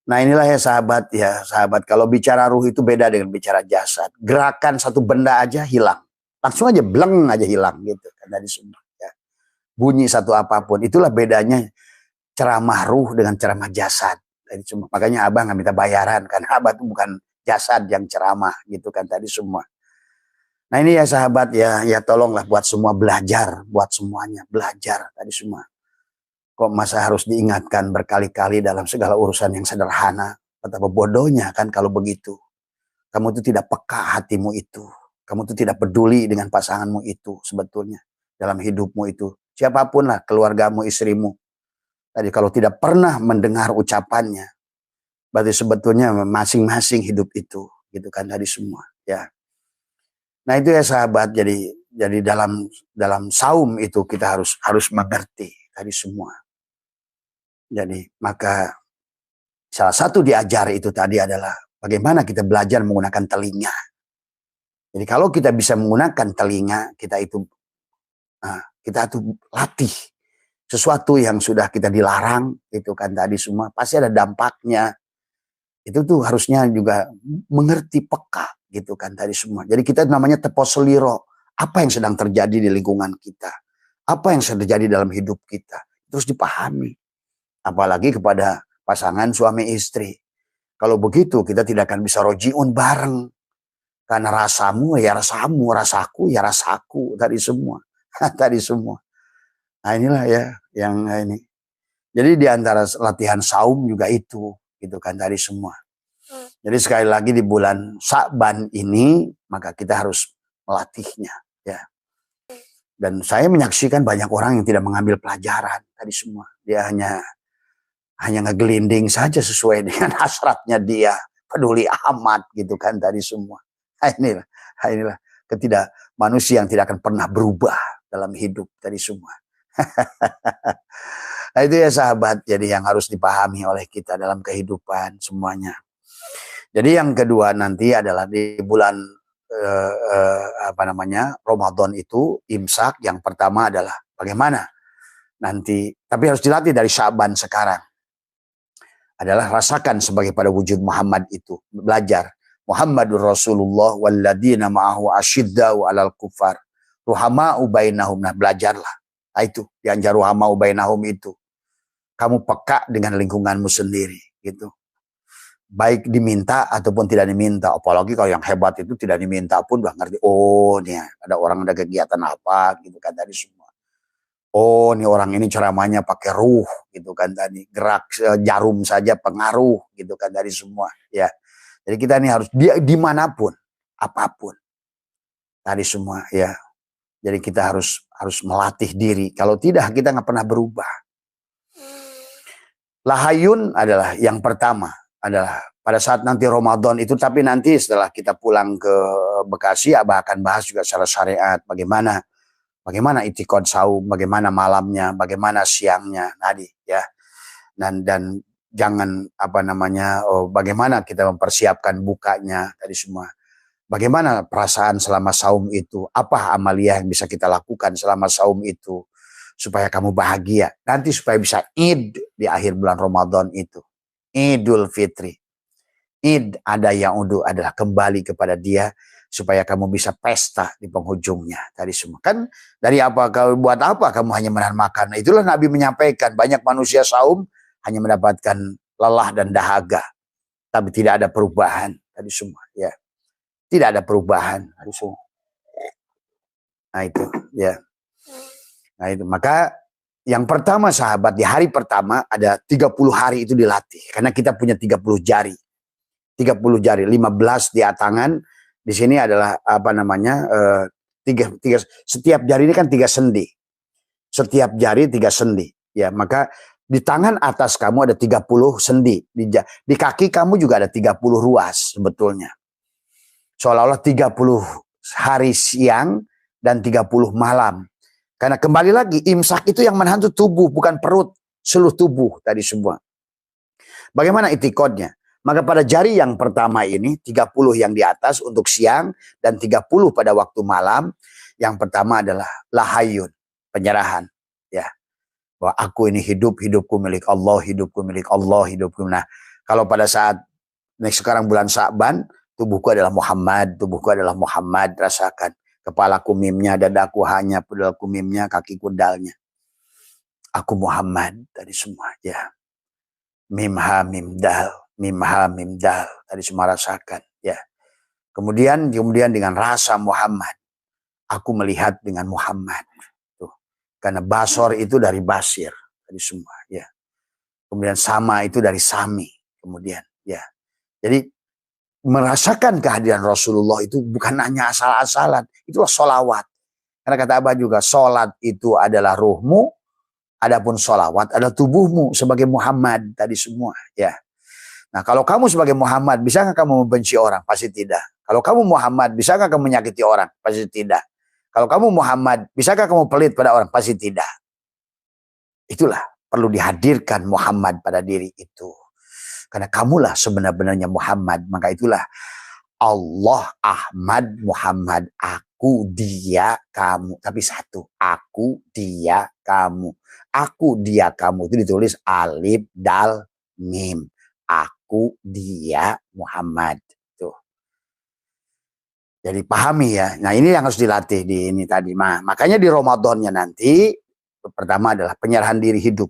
Nah inilah ya sahabat, kalau bicara ruh itu beda dengan bicara jasad. Gerakan satu benda aja hilang, langsung aja bleng aja hilang gitu kan tadi semua. Ya. Bunyi satu apapun, itulah bedanya ceramah ruh dengan ceramah jasad. Tadi semua. Makanya Abah nggak minta bayaran, karena Abah itu bukan jasad yang ceramah gitu kan tadi semua. Nah ini ya sahabat ya tolonglah buat semua belajar, buat semuanya belajar tadi semua. Kok masa harus diingatkan berkali-kali dalam segala urusan yang sederhana? Betapa bodohnya kan kalau begitu. Kamu itu tidak peka hatimu itu. Kamu itu tidak peduli dengan pasanganmu itu sebetulnya dalam hidupmu itu. Siapapun lah, keluargamu, istrimu. Tadi kalau tidak pernah mendengar ucapannya, berarti sebetulnya masing-masing hidup itu, gitu kan tadi semua. Ya. Nah itu ya sahabat, jadi dalam saum itu kita harus mengerti tadi semua. Jadi maka salah satu diajar itu tadi adalah bagaimana kita belajar menggunakan telinga. Jadi kalau kita bisa menggunakan telinga, kita itu latih sesuatu yang sudah kita dilarang, itu kan tadi semua pasti ada dampaknya. Itu tuh harusnya juga mengerti, peka gitu kan tadi semua. Jadi kita namanya teposeliro, apa yang sedang terjadi di lingkungan kita, apa yang sedang terjadi dalam hidup kita, terus dipahami. Apalagi kepada pasangan suami istri. Kalau begitu kita tidak akan bisa rojiun bareng. Karena rasamu ya rasamu, rasaku ya rasaku, tadi semua. Tadi semua. Nah inilah ya yang ini. Jadi di antara latihan saum juga itu, gitu kan tadi semua. Jadi sekali lagi di bulan Sya'ban ini, maka kita harus melatihnya, ya. Dan saya menyaksikan banyak orang yang tidak mengambil pelajaran tadi semua. Dia hanya ngegelinding saja sesuai dengan hasratnya dia, peduli amat gitu kan tadi semua. Nah inilah manusia yang tidak akan pernah berubah dalam hidup tadi semua. Nah itu ya sahabat, jadi yang harus dipahami oleh kita dalam kehidupan semuanya. Jadi yang kedua nanti adalah di bulan Ramadan itu imsak. Yang pertama adalah bagaimana nanti, tapi harus dilatih dari Sya'ban sekarang. Adalah rasakan sebagai pada wujud Muhammad itu, belajar. Muhammadur Rasulullah walladzina ma'ahu asyiddau 'alal kufar ruhama'u bainahum. Nah, belajarlah. Nah, itu dianjar ruhama'u bainahum itu. Kamu peka dengan lingkunganmu sendiri gitu. Baik diminta ataupun tidak diminta. Apalagi kalau yang hebat itu tidak diminta pun udah ngerti. Oh, nih ada orang ada kegiatan apa gitu kan tadi semua. Oh, nih orang ini ceramahnya pakai ruh gitu kan tadi. Gerak jarum saja pengaruh gitu kan tadi semua ya. Jadi kita ini harus dimanapun, apapun tadi semua ya. Jadi kita harus melatih diri. Kalau tidak kita nggak pernah berubah. Lahayun adalah yang pertama, adalah pada saat nanti Ramadan itu, tapi nanti setelah kita pulang ke Bekasi, Abah akan bahas juga secara syariat bagaimana itikad saum, bagaimana malamnya, bagaimana siangnya tadi ya. Dan jangan bagaimana kita mempersiapkan bukanya tadi semua. Bagaimana perasaan selama saum itu, apa amalia yang bisa kita lakukan selama saum itu supaya kamu bahagia. Nanti supaya bisa Id di akhir bulan Ramadan itu. Idul Fitri. Id ada yang adalah kembali kepada dia supaya kamu bisa pesta di penghujungnya tadi semua. Kan dari apa kau buat apa kamu hanya menahan makan. Nah, itulah Nabi menyampaikan, banyak manusia saum hanya mendapatkan lelah dan dahaga, tapi tidak ada perubahan tadi semua ya. Tidak ada perubahan tadi semua. Nah itu ya. Nah itu maka yang pertama sahabat, di hari pertama ada 30 hari itu dilatih. Karena kita punya 30 jari. 30 jari, 15 di tangan. Di sini adalah setiap jari ini kan 3 sendi. Setiap jari 3 sendi. Ya, maka di tangan atas kamu ada 30 sendi. Di kaki kamu juga ada 30 ruas sebetulnya. Seolah-olah 30 hari siang dan 30 malam. Karena kembali lagi, imsak itu yang menahan tubuh, bukan perut, seluruh tubuh tadi semua. Bagaimana itikadnya? Maka pada jari yang pertama ini, 30 yang di atas untuk siang, dan 30 pada waktu malam. Yang pertama adalah lahayun, penyerahan. Ya, bahwa aku ini hidupku milik Allah, hidupku milik Allah, hidupku. Nah, kalau pada saat sekarang bulan Sya'ban, tubuhku adalah Muhammad, rasakan. Kepalaku mimnya, dadaku hanya, pedalku mimnya, kakiku dalnya. Aku Muhammad tadi semua ya. Mim ha mim dal tadi semua rasakan ya. Kemudian dengan rasa Muhammad, aku melihat dengan Muhammad. Tuh. Karena basor itu dari basir tadi semua ya. Kemudian sama itu dari sami kemudian ya. Jadi merasakan kehadiran Rasulullah itu bukan hanya asal-asalan. Itulah sholawat. Karena kata Abah juga, sholat itu adalah ruhmu, adapun sholawat adalah tubuhmu sebagai Muhammad tadi semua. Ya. Nah kalau kamu sebagai Muhammad, bisa nggak kamu membenci orang? Pasti tidak. Kalau kamu Muhammad, bisakah kamu menyakiti orang? Pasti tidak. Kalau kamu Muhammad, bisakah kamu pelit pada orang? Pasti tidak. Itulah perlu dihadirkan Muhammad pada diri itu. Karena kamulah sebenar-benarnya Muhammad. Maka itulah Allah, Ahmad, Muhammad. Aku, dia, kamu. Tapi satu. Aku, dia, kamu. Aku, dia, kamu. Itu ditulis alif, dal, mim. Aku, dia, Muhammad. Tuh. Jadi pahami ya. Nah ini yang harus dilatih di ini tadi. Nah, makanya di Ramadannya nanti. Pertama adalah penyerahan diri hidup.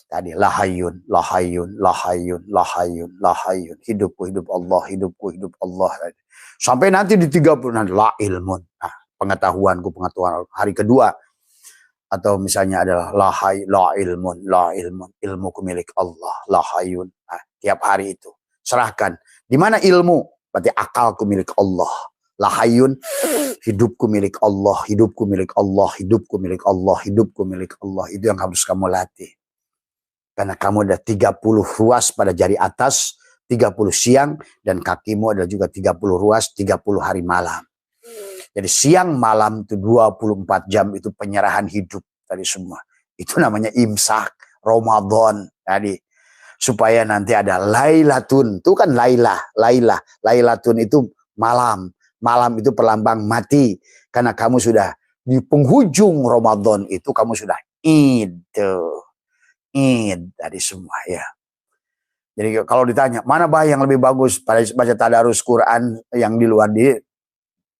Tadi lahayun, lahayun, lahayun, lahayun, lahayun. Hidupku hidup Allah, hidupku hidup Allah. Sampai nanti di 30 nanti la ilmun. Nah, pengetahuanku pengetahuan. Hari kedua atau misalnya adalah lahay, la ilmun, la ilmun. Ilmuku milik Allah, lahayun. Nah, tiap hari itu serahkan. Di mana ilmu? Berarti akalku milik Allah. Lahayun, hidupku milik Allah, hidupku milik Allah, hidupku milik Allah, hidupku milik Allah. Itu yang harus kamu latih. Karena kamu ada 30 ruas pada jari atas, 30 siang, dan kakimu ada juga 30 ruas, 30 hari malam. Jadi siang malam itu 24 jam itu penyerahan hidup tadi semua. Itu namanya imsak, Ramadan tadi. Supaya nanti ada Lailatun, itu kan Lailatun itu malam. Malam itu perlambang mati. Karena kamu sudah di penghujung Ramadan itu kamu sudah Id dari semua ya. Jadi kalau ditanya mana yang lebih bagus pada baca tadarus Quran yang di luar diri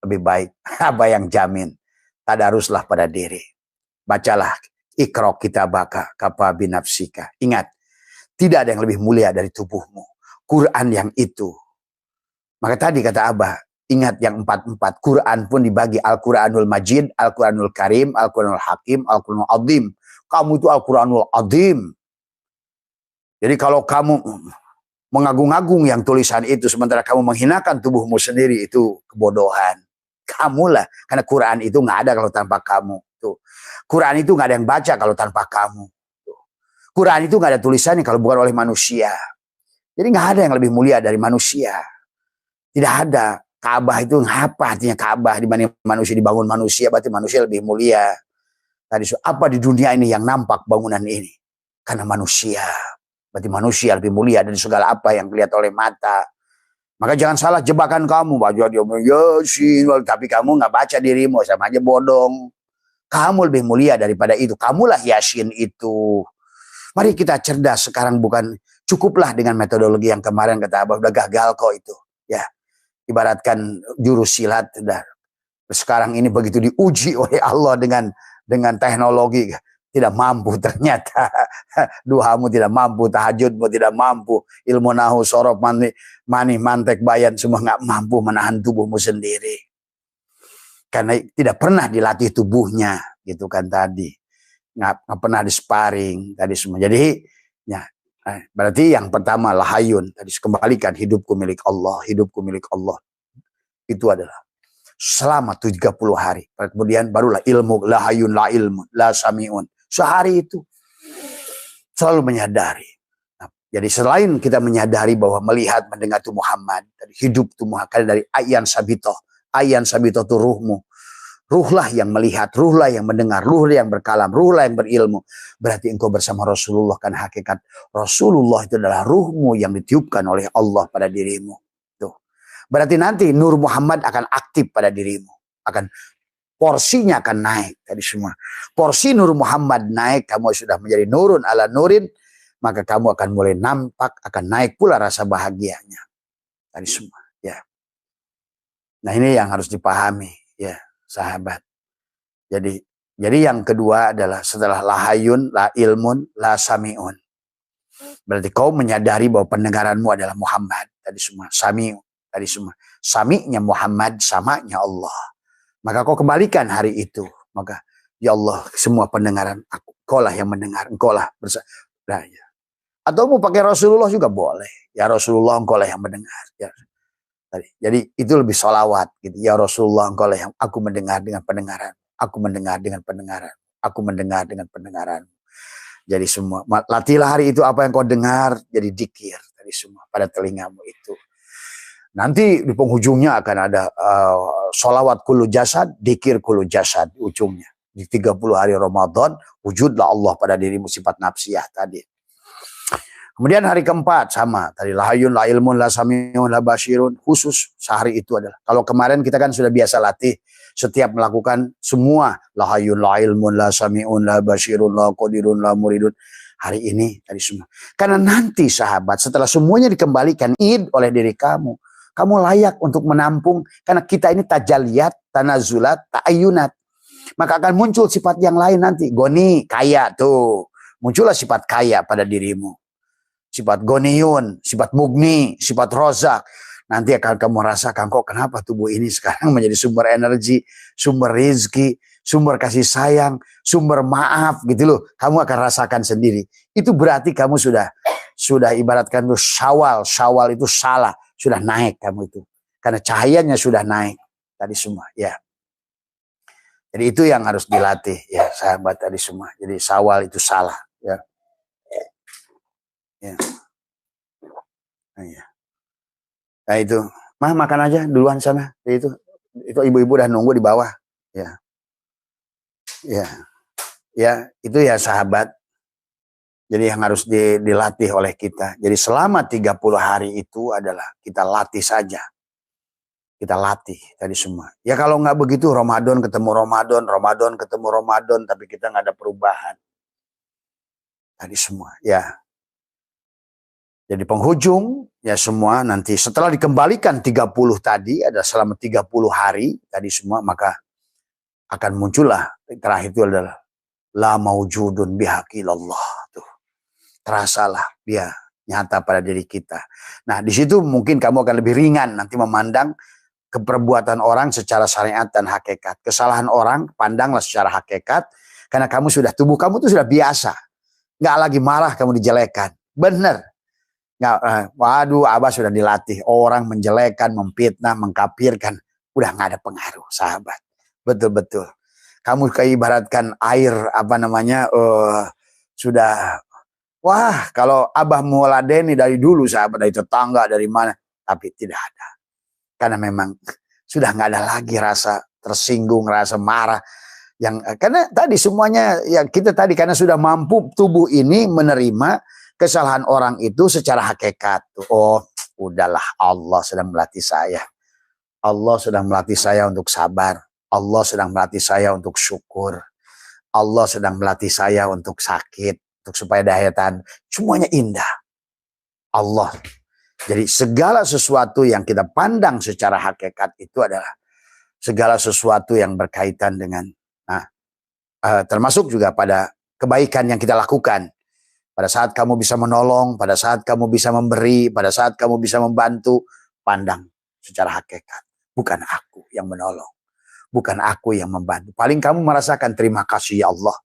lebih baik. Apa yang jamin? Tadaruslah pada diri. Bacalah Iqra kitabaka kafa binafsika. Ingat, tidak ada yang lebih mulia dari tubuhmu. Quran yang itu. Maka tadi kata Abah, ingat yang 4-4. Quran pun dibagi Al-Quranul Majid, Al-Quranul Karim, Al-Quranul Hakim, Al-Quranul Azim. Kamu itu Al-Quranul Azim. Jadi kalau kamu mengagung-agung yang tulisan itu, sementara kamu menghinakan tubuhmu sendiri, itu kebodohan. Kamulah, karena Quran itu nggak ada kalau tanpa kamu. Tuh. Quran itu nggak ada yang baca kalau tanpa kamu. Tuh. Quran itu nggak ada tulisannya kalau bukan oleh manusia. Jadi nggak ada yang lebih mulia dari manusia. Tidak ada. Ka'bah itu apa artinya Ka'bah? Di mana manusia dibangun manusia, berarti manusia lebih mulia. Tadi apa di dunia ini yang nampak bangunan ini? Karena manusia. Berarti manusia lebih mulia dari segala apa yang dilihat oleh mata. Maka jangan salah jebakan kamu. Baca dia Yasin, tapi kamu nggak baca dirimu, sama aja bodong. Kamu lebih mulia daripada itu. Kamulah Yasin itu. Mari kita cerdas sekarang, bukan cukuplah dengan metodologi yang kemarin kata Abah udah gagal kok itu. Ya, ibaratkan jurus silat. Sekarang ini begitu diuji oleh Allah dengan teknologi. Tidak mampu ternyata. Duhamu tidak mampu, tahajudmu tidak mampu, ilmu nahu, sorof, mani, mantek, bayan, semua nggak mampu menahan tubuhmu sendiri. Karena tidak pernah dilatih tubuhnya, gitu kan tadi. Nggak pernah disparing tadi semua. Jadi, ya, berarti yang pertama lahayun. Tadi kembalikan hidupku milik Allah, hidupku milik Allah. Itu adalah selama 30 hari. Kemudian barulah ilmu, lahayun, la ilmu, la samiun. Sehari itu selalu menyadari. Nah, jadi selain kita menyadari bahwa melihat, mendengar itu Muhammad, hidup itu Muhammad, dari ayan sabitoh. Ayan sabitoh itu ruhmu. Ruhlah yang melihat, ruhlah yang mendengar, ruhlah yang berkalam, ruhlah yang berilmu. Berarti engkau bersama Rasulullah, kan hakikat Rasulullah itu adalah ruhmu yang ditiupkan oleh Allah pada dirimu. Tuh. Berarti nanti Nur Muhammad akan aktif pada dirimu. Akan porsinya akan naik tadi semua. Porsi Nur Muhammad naik, kamu sudah menjadi nurun ala nurin, maka kamu akan mulai nampak, akan naik pula rasa bahagianya. Tadi semua, ya. Nah, ini yang harus dipahami, ya, sahabat. Jadi yang kedua adalah setelah lahayun, la ilmun, la samiun. Berarti kau menyadari bahwa pendengaranmu adalah Muhammad tadi semua, samiun tadi semua. Sami'nya Muhammad, samanya Allah. Maka kau kembalikan hari itu. Maka ya Allah, semua pendengaran aku, engkau lah yang mendengar, engkau lah nah, ya. Atau mau pakai Rasulullah juga boleh. Ya Rasulullah, engkau lah yang mendengar. Ya. Jadi itu lebih sholawat gitu. Ya Rasulullah, engkau lah yang aku mendengar dengan pendengaran. Aku mendengar dengan pendengaran. Aku mendengar dengan pendengaran. Jadi semua latihlah hari itu apa yang kau dengar jadi dikir tadi semua pada telingamu itu. Nanti di penghujungnya akan ada sholawat kullu jasad, dikir kullu jasad ujungnya. Di 30 hari Ramadan, wujudlah Allah pada dirimu, sifat nafsiyah tadi. Kemudian hari keempat sama tadi, la hayyun la ilmun la samiun la basyirun, khusus sehari itu adalah. Kalau kemarin kita kan sudah biasa latih setiap melakukan semua la hayyun la ilmun la samiun la basyirun la qadirun la muridun. Hari ini tadi semua. Karena nanti sahabat setelah semuanya dikembalikan id oleh diri kamu, kamu layak untuk menampung, karena kita ini tajaliyat, tanazulat, ta'ayunat. Maka akan muncul sifat yang lain nanti. Goni, kaya tuh. Muncullah sifat kaya pada dirimu. Sifat goniyun, sifat mugni, sifat rozak. Nanti akan kamu rasakan, kok kenapa tubuh ini sekarang menjadi sumber energi, sumber rizki, sumber kasih sayang, sumber maaf gitu loh. Kamu akan rasakan sendiri. Itu berarti kamu sudah ibaratkan itu syawal itu salah. Sudah naik kamu itu. Karena cahayanya sudah naik. Tadi semua, ya. Jadi itu yang harus dilatih, ya sahabat tadi semua. Jadi syawal itu salah, ya. Ya. Nah, ya. Nah itu, mah makan aja duluan sana. Itu ibu-ibu udah nunggu di bawah. Ya, ya, ya itu ya sahabat. Jadi yang harus dilatih oleh kita. Jadi selama 30 hari itu adalah kita latih saja. Kita latih tadi semua. Ya kalau nggak begitu Ramadan ketemu Ramadan, Ramadan ketemu Ramadan, tapi kita nggak ada perubahan. Tadi semua, ya. Jadi penghujung ya semua nanti setelah dikembalikan 30 tadi ada selama 30 hari tadi semua, maka akan muncullah terakhir itu adalah la maujudun bihaqilallah tuh. Terasalah dia nyata pada diri kita. Nah, di situ mungkin kamu akan lebih ringan nanti memandang keperbuatan orang secara syariat dan hakikat. Kesalahan orang pandanglah secara hakikat karena kamu sudah tubuh kamu tuh sudah biasa. Nggak lagi marah kamu dijelekan. Benar. Nggak, waduh, Abah sudah dilatih. Orang menjelekan, memfitnah, mengkafirkan. Udah nggak ada pengaruh, sahabat. Betul-betul. Kamu keibaratkan air, sudah, wah, kalau Abah meladeni dari dulu, sahabat, dari tetangga, dari mana. Tapi tidak ada. Karena memang sudah nggak ada lagi rasa tersinggung, rasa marah. Karena tadi semuanya, ya kita tadi, karena sudah mampu tubuh ini menerima kesalahan orang itu secara hakikat. Oh, udahlah, Allah sedang melatih saya. Allah sedang melatih saya untuk sabar. Allah sedang melatih saya untuk syukur. Allah sedang melatih saya untuk sakit, untuk supaya daya tahan. Semuanya indah. Allah. Jadi segala sesuatu yang kita pandang secara hakikat itu adalah segala sesuatu yang berkaitan dengan, termasuk juga pada kebaikan yang kita lakukan. Pada saat kamu bisa menolong, pada saat kamu bisa memberi, pada saat kamu bisa membantu, pandang secara hakikat. Bukan aku yang menolong, bukan aku yang membantu. Paling kamu merasakan terima kasih ya Allah,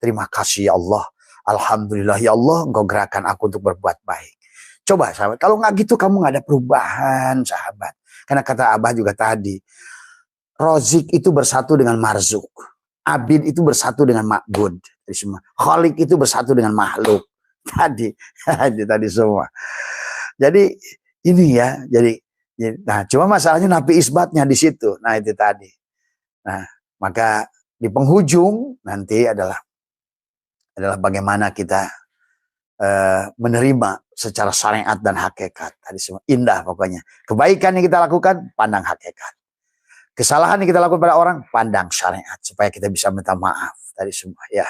terima kasih ya Allah, alhamdulillah ya Allah, engkau gerakan aku untuk berbuat baik. Coba sahabat, kalau nggak gitu kamu nggak ada perubahan sahabat. Karena kata Abah juga tadi, rozik itu bersatu dengan marzuk, abid itu bersatu dengan ma'bud, khalik itu bersatu dengan makhluk. Tadi semua. Jadi ini ya, nah cuma masalahnya nafi isbatnya di situ. Nah itu tadi. Nah maka di penghujung nanti adalah bagaimana kita menerima secara syariat dan hakikat. Tadi semua indah pokoknya. Kebaikan yang kita lakukan pandang hakikat. Kesalahan yang kita lakukan pada orang pandang syariat supaya kita bisa minta maaf. Tadi semua ya.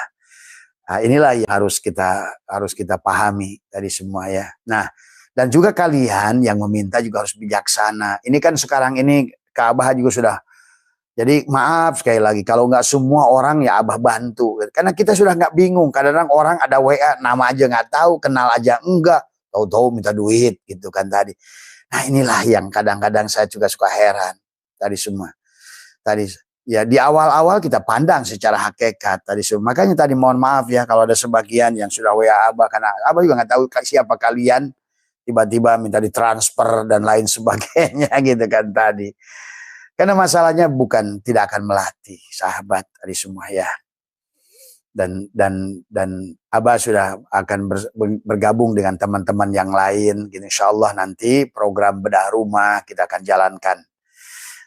Nah, inilah yang harus kita pahami tadi semua ya. Nah, dan juga kalian yang meminta juga harus bijaksana. Ini kan sekarang ini Kak Abah juga sudah. Jadi maaf sekali lagi kalau nggak semua orang ya Abah bantu. Karena kita sudah nggak bingung. Kadang-kadang orang ada WA nama aja nggak tahu, kenal aja enggak, tahu-tahu minta duit gitu kan tadi. Nah inilah yang kadang-kadang saya juga suka heran tadi semua. Tadi. Ya di awal-awal kita pandang secara hakikat tadi. Makanya tadi mohon maaf ya kalau ada sebagian yang sudah WA Abah. Karena Abah juga nggak tahu siapa kalian. Tiba-tiba minta ditransfer dan lain sebagainya gitu kan tadi. Karena masalahnya bukan tidak akan melatih sahabat tadi semua ya. dan Abah sudah akan bergabung dengan teman-teman yang lain. Insya Allah nanti program bedah rumah kita akan jalankan.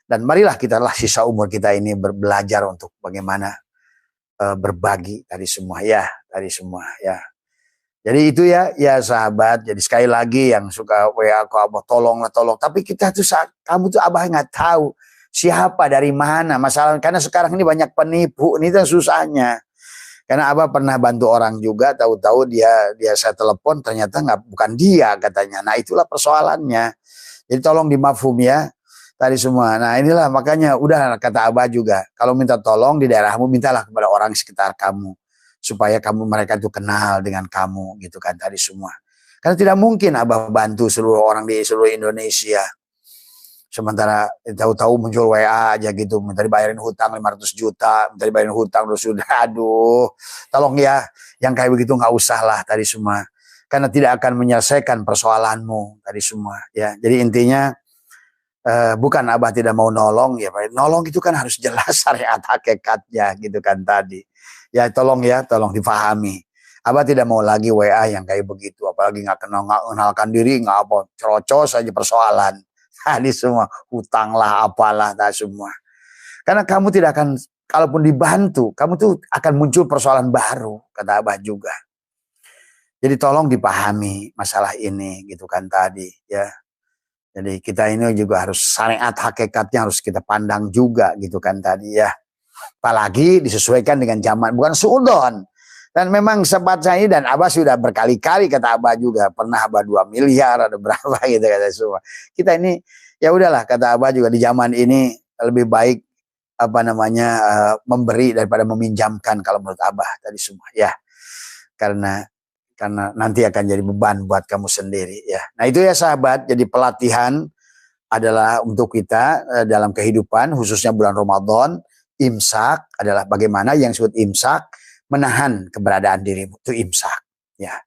Dan marilah kita sisa umur kita ini belajar untuk bagaimana berbagi dari semua ya, Jadi itu ya sahabat. Jadi sekali lagi yang suka WA aku, Abah tolong. Tapi kita tuh kamu tuh Abah nggak tahu siapa dari mana masalah. Karena sekarang ini banyak penipu, ini tuh susahnya. Karena Abah pernah bantu orang juga, tahu-tahu dia saya telepon ternyata bukan dia katanya. Nah itulah persoalannya. Jadi tolong dimafhum ya tadi semua. Nah inilah makanya udah kata Abah juga, kalau minta tolong di daerahmu mintalah kepada orang sekitar kamu. Supaya mereka itu kenal dengan kamu gitu kan tadi semua. Karena tidak mungkin Abah bantu seluruh orang di seluruh Indonesia. Sementara tahu-tahu muncul WA aja gitu, minta dibayarin hutang 500 juta, minta dibayarin hutang terus sudah, aduh. Tolong ya, yang kayak begitu nggak usah lah tadi semua. Karena tidak akan menyelesaikan persoalanmu tadi semua ya. Jadi intinya bukan Abah tidak mau nolong ya, nolong itu kan harus jelas syariat hakikatnya gitu kan tadi. Ya tolong difahami. Abah tidak mau lagi WA yang kayak begitu, apalagi nggak kenalkan diri, nggak apa, cerocos saja persoalan. Tadi semua hutang lah, apalah, semua. Karena kamu tidak akan, kalaupun dibantu, kamu tuh akan muncul persoalan baru, kata Abah juga. Jadi tolong dipahami masalah ini, gitu kan tadi, ya. Jadi kita ini juga harus syariat hakikatnya harus kita pandang juga, gitu kan tadi ya. Apalagi disesuaikan dengan zaman, bukan suudon. Dan memang sempat saya dan Abah sudah berkali-kali kata Abah juga, pernah Abah 2 miliar ada berapa gitu kata semua. Kita ini ya udahlah kata Abah juga di zaman ini lebih baik memberi daripada meminjamkan kalau menurut Abah tadi semua ya. Karena nanti akan jadi beban buat kamu sendiri ya. Nah itu ya sahabat, jadi pelatihan adalah untuk kita dalam kehidupan khususnya bulan Ramadan. Imsak adalah bagaimana yang disebut imsak, menahan keberadaan dirimu, itu imsak ya.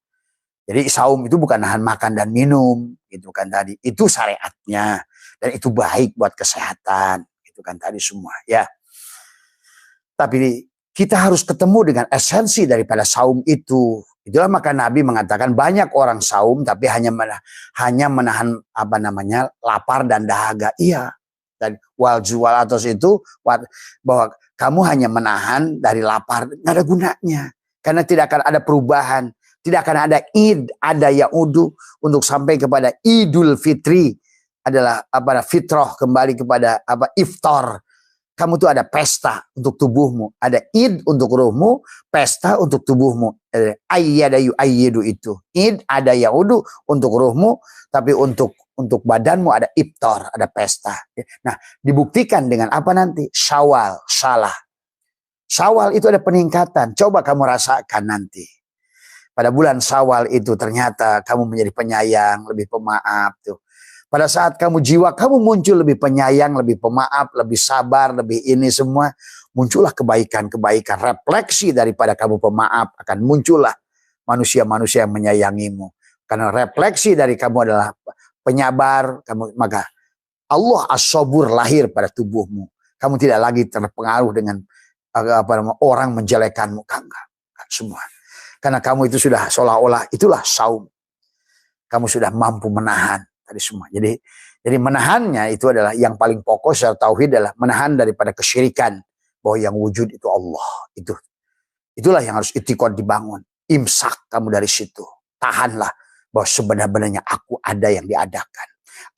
Jadi saum itu bukan nahan makan dan minum gitu kan tadi, itu syariatnya dan itu baik buat kesehatan gitu kan tadi semua ya. Tapi kita harus ketemu dengan esensi daripada saum itu. Itulah maka Nabi mengatakan banyak orang saum tapi hanya menahan lapar dan dahaga. Iya. Dan wal jual atas itu bahwa kamu hanya menahan dari lapar, nggak ada gunanya. Karena tidak akan ada perubahan, tidak akan ada id, ada yaudu untuk sampai kepada Idul Fitri adalah fitrah kembali kepada iftar. Kamu tuh ada pesta untuk tubuhmu, ada id untuk ruhmu, pesta untuk tubuhmu. Ayyidu itu. Id ada yaudu untuk ruhmu, tapi untuk badanmu ada iftar, ada pesta. Nah, dibuktikan dengan apa nanti? Syawal, salah. Syawal itu ada peningkatan. Coba kamu rasakan nanti. Pada bulan Syawal itu ternyata kamu menjadi penyayang, lebih pemaaf tuh. Pada saat jiwa kamu muncul lebih penyayang, lebih pemaaf, lebih sabar, lebih ini semua, muncullah kebaikan-kebaikan. Refleksi daripada kamu pemaaf akan muncullah manusia-manusia yang menyayangimu. Karena refleksi dari kamu adalah penyabar, maka Allah as-sabur lahir pada tubuhmu. Kamu tidak lagi terpengaruh dengan orang menjelekkanmu. Enggak semua. Karena kamu itu sudah seolah-olah itulah saum. Kamu sudah mampu menahan tadi semua. Jadi menahannya itu adalah yang paling pokok secara tauhid adalah menahan daripada kesyirikan bahwa yang wujud itu Allah. Itulah yang harus itikad dibangun. Imsak kamu dari situ. Tahanlah bahwa sebenarnya aku ada yang diadakan.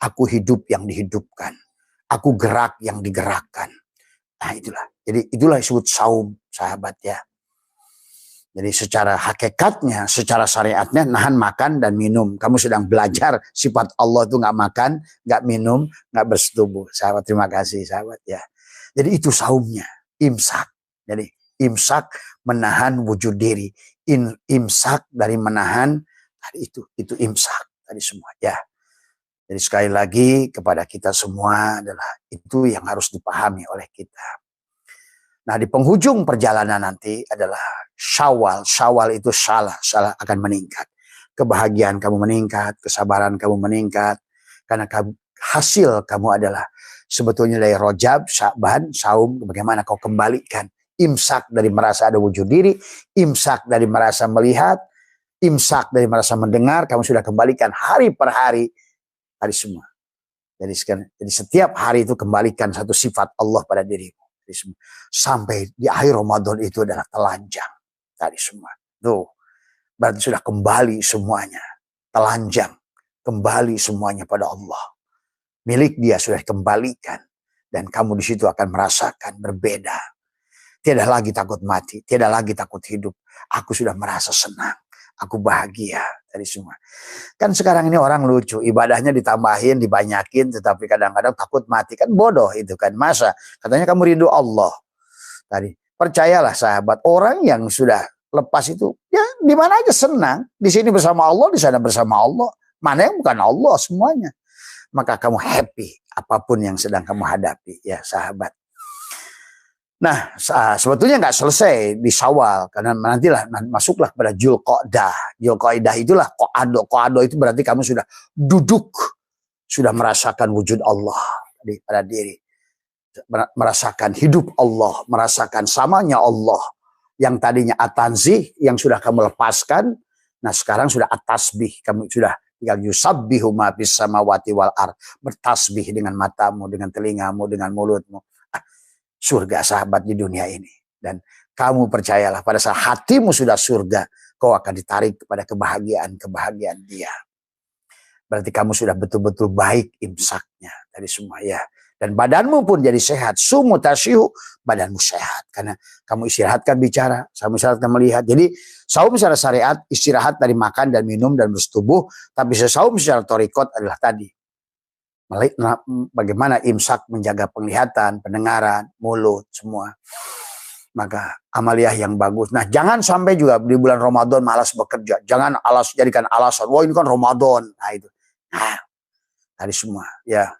Aku hidup yang dihidupkan. Aku gerak yang digerakkan. Nah itulah. Jadi itulah disebut saum sahabat ya. Jadi secara hakikatnya, secara syariatnya nahan makan dan minum. Kamu sedang belajar sifat Allah itu nggak makan, nggak minum, nggak bersetubuh. Sahabat terima kasih sahabat ya. Jadi itu saumnya, imsak. Jadi imsak menahan wujud diri. Imsak dari menahan tadi itu imsak tadi semua ya. Jadi sekali lagi kepada kita semua adalah itu yang harus dipahami oleh kita. Nah di penghujung perjalanan nanti adalah Syawal. Syawal itu salah akan meningkat. Kebahagiaan kamu meningkat, kesabaran kamu meningkat. Karena hasil kamu adalah sebetulnya dari Rajab, Sya'ban, Saum, bagaimana kau kembalikan imsak dari merasa ada wujud diri, imsak dari merasa melihat, imsak dari merasa mendengar. Kamu sudah kembalikan hari per hari semua. Jadi setiap hari itu kembalikan satu sifat Allah pada dirimu. Sampai di akhir Ramadan itu adalah telanjang tadi semua. Tuh, berarti sudah kembali semuanya. Telanjang, kembali semuanya pada Allah. Milik dia sudah kembalikan. Dan kamu di situ akan merasakan berbeda. Tidak lagi takut mati, tidak lagi takut hidup. Aku sudah merasa senang, aku bahagia dari semua. Kan sekarang ini orang lucu, ibadahnya ditambahin, dibanyakin, tetapi kadang-kadang takut mati. Kan bodoh itu kan, masa katanya kamu rindu Allah. Tadi percayalah sahabat, orang yang sudah lepas itu ya di mana aja senang, di sini bersama Allah, di sana bersama Allah. Mana yang bukan Allah semuanya. Maka kamu happy apapun yang sedang kamu hadapi ya sahabat. Nah, sebetulnya nggak selesai di Syawal, karena nantilah masuklah pada Dzulqa'dah. Dzulqa'dah itulah qa'ado. Qa'ado itu berarti kamu sudah duduk, sudah merasakan wujud Allah pada diri. Merasakan hidup Allah, merasakan samanya Allah. Yang tadinya at-tanzih, yang sudah kamu lepaskan, nah sekarang sudah at-tasbih. Kamu sudah tinggal yusabbihu ma fis samawati wal ardh. Bertasbih dengan matamu, dengan telingamu, dengan mulutmu. Surga sahabat di dunia ini. Dan kamu percayalah pada saat hatimu sudah surga, kau akan ditarik kepada kebahagiaan dia. Berarti kamu sudah betul-betul baik imsaknya dari semua ya. Dan badanmu pun jadi sehat. Sumu tasyihu, badanmu sehat. Karena kamu istirahatkan bicara, kamu istirahatkan melihat. Jadi saum secara syariat, istirahat dari makan dan minum dan bersetubuh. Tapi saum secara thariqat adalah tadi. Bagaimana imsak menjaga penglihatan, pendengaran, mulut, semua. Maka amaliyah yang bagus. Nah, jangan sampai juga di bulan Ramadan malas bekerja. Jangan jadikan alasan, wah ini kan Ramadan. Nah itu. Nah, tadi semua. Ya.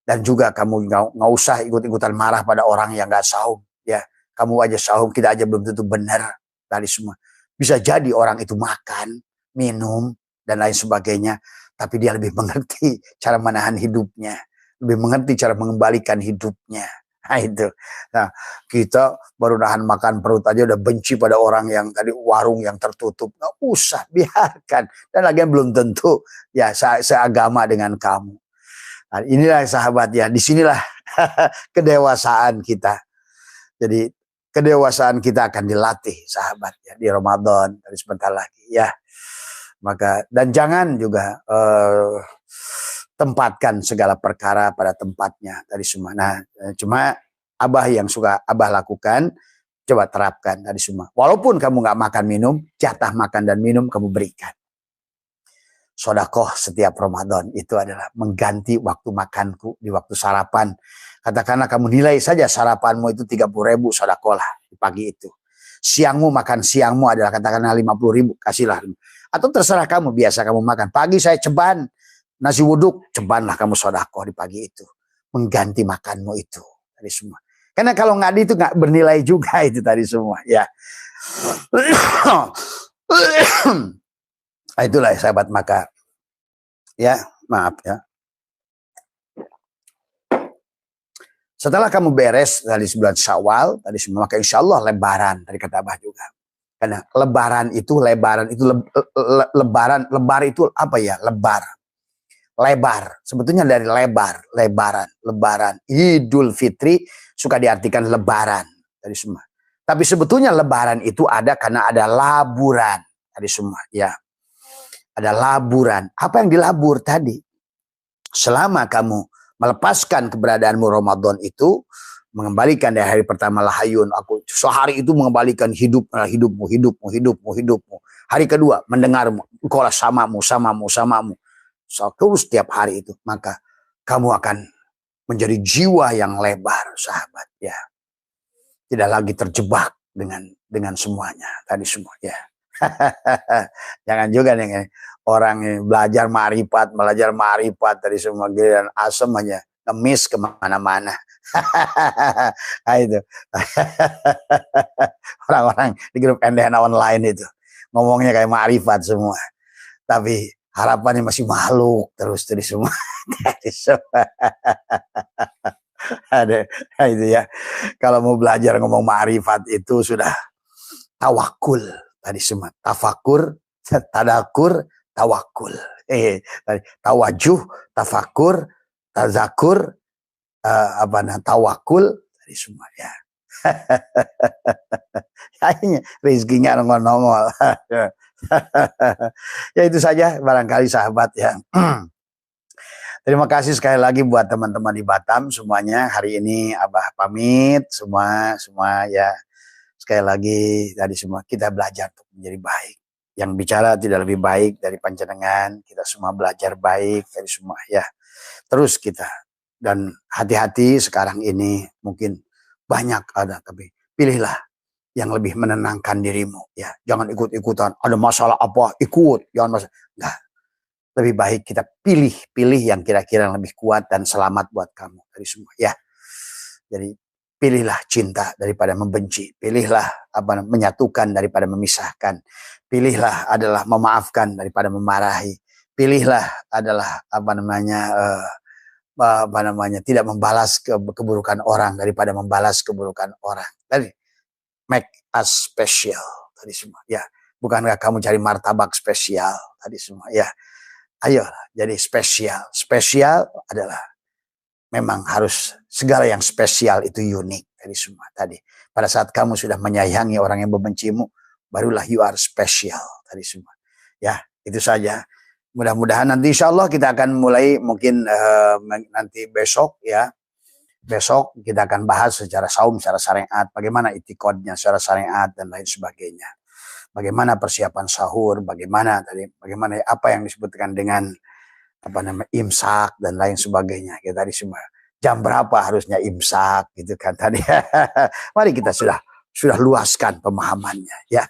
Dan juga kamu nggak usah ikut-ikutan marah pada orang yang nggak saum. Ya, kamu aja saum, kita aja belum tentu benar. Tadi semua. Bisa jadi orang itu makan, minum, dan lain sebagainya. Tapi dia lebih mengerti cara menahan hidupnya. Lebih mengerti cara mengembalikan hidupnya. Nah itu. Nah kita baru nahan makan perut aja udah benci pada orang yang tadi warung yang tertutup. Nggak usah, biarkan. Dan lagian belum tentu ya seagama dengan kamu. Nah, inilah sahabat ya. Disinilah kedewasaan kita. Jadi kedewasaan kita akan dilatih sahabat ya di Ramadan. Dari sebentar lagi ya. Maka dan jangan juga tempatkan segala perkara pada tempatnya tadi semua. Nah, cuma Abah yang suka Abah lakukan, coba terapkan tadi semua. Walaupun kamu nggak makan minum, jatah makan dan minum kamu berikan. Sodakoh setiap Ramadan itu adalah mengganti waktu makanku di waktu sarapan. Katakanlah kamu nilai saja sarapanmu itu 30.000, sodakoh lah di pagi itu. Siangmu makan siangmu adalah katakanlah 50.000, kasihlah. Atau terserah kamu, biasa kamu makan. Pagi saya ceban, nasi wuduk, cebanlah kamu sodakoh di pagi itu. Mengganti makanmu itu. Tadi semua. Karena kalau nggak itu nggak bernilai juga itu tadi semua. Ya. Itulah sahabat maka. Ya, maaf ya. Setelah kamu beres dari bulan Syawal, tadi semua, maka insya Allah lebaran. Tadi kata Abah juga. Karena lebaran itu lebar itu apa ya? Lebar. Sebetulnya dari lebaran. Idul Fitri suka diartikan lebaran dari semua. Tapi sebetulnya lebaran itu ada karena ada laburan tadi semua ya. Ada laburan. Apa yang dilabur tadi? Selama kamu melepaskan keberadaanmu Ramadan itu, mengembalikan dari hari pertama lahayun, aku sehari itu mengembalikan hidupmu. Hari kedua mendengarmu, engkaulah samamu. So, terus setiap hari itu, maka kamu akan menjadi jiwa yang lebar, sahabat ya. Tidak lagi terjebak dengan semuanya tadi semua ya. Jangan juga nih orang yang belajar ma'rifat tadi semua giliran asem aja ngemis kemana-mana. Nah itu orang-orang di grup NDN online itu ngomongnya kayak ma'rifat semua, tapi harapannya masih makhluk terus semua. Ada itu ya. Kalau mau belajar ngomong ma'rifat itu sudah tawakul tadi semua. Tafakur, tadakur, tawakul. Tawajuh, tafakur, tazakur, tawakul tadi semua ya. Akhirnya rezekinya nongol-nongol. Ya itu saja barangkali sahabat ya. Terima kasih sekali lagi buat teman-teman di Batam semuanya. Hari ini Abah pamit semua ya. Sekali lagi tadi semua kita belajar untuk menjadi baik. Yang bicara tidak lebih baik dari panjenengan. Kita semua belajar baik dari semua ya. Terus kita dan hati-hati sekarang ini mungkin banyak ada, tapi pilihlah yang lebih menenangkan dirimu ya. Jangan ikut-ikutan. Ada masalah apa ikut, jangan masalah. Enggak. Lebih baik kita pilih yang kira-kira lebih kuat dan selamat buat kamu dari semua ya. Jadi pilihlah cinta daripada membenci, pilihlah menyatukan daripada memisahkan, pilihlah adalah memaafkan daripada memarahi, pilihlah adalah tidak membalas keburukan orang daripada membalas keburukan orang. Tadi make us special tadi semua ya. Bukankah kamu cari martabak spesial tadi semua ya. Ayo jadi spesial. Spesial adalah memang harus segala yang spesial itu unik dari semua tadi. Pada saat kamu sudah menyayangi orang yang membencimu, barulah you are special tadi semua. Ya, itu saja. Mudah-mudahan nanti insya Allah kita akan mulai mungkin nanti besok ya. Besok kita akan bahas secara saum, secara syariat, bagaimana itikadnya secara syariat dan lain sebagainya. Bagaimana persiapan sahur, bagaimana apa yang disebutkan dengan imsak dan lain sebagainya. Kita tadi semua jam berapa harusnya imsak gitu kan tadi. Mari kita sudah luaskan pemahamannya ya.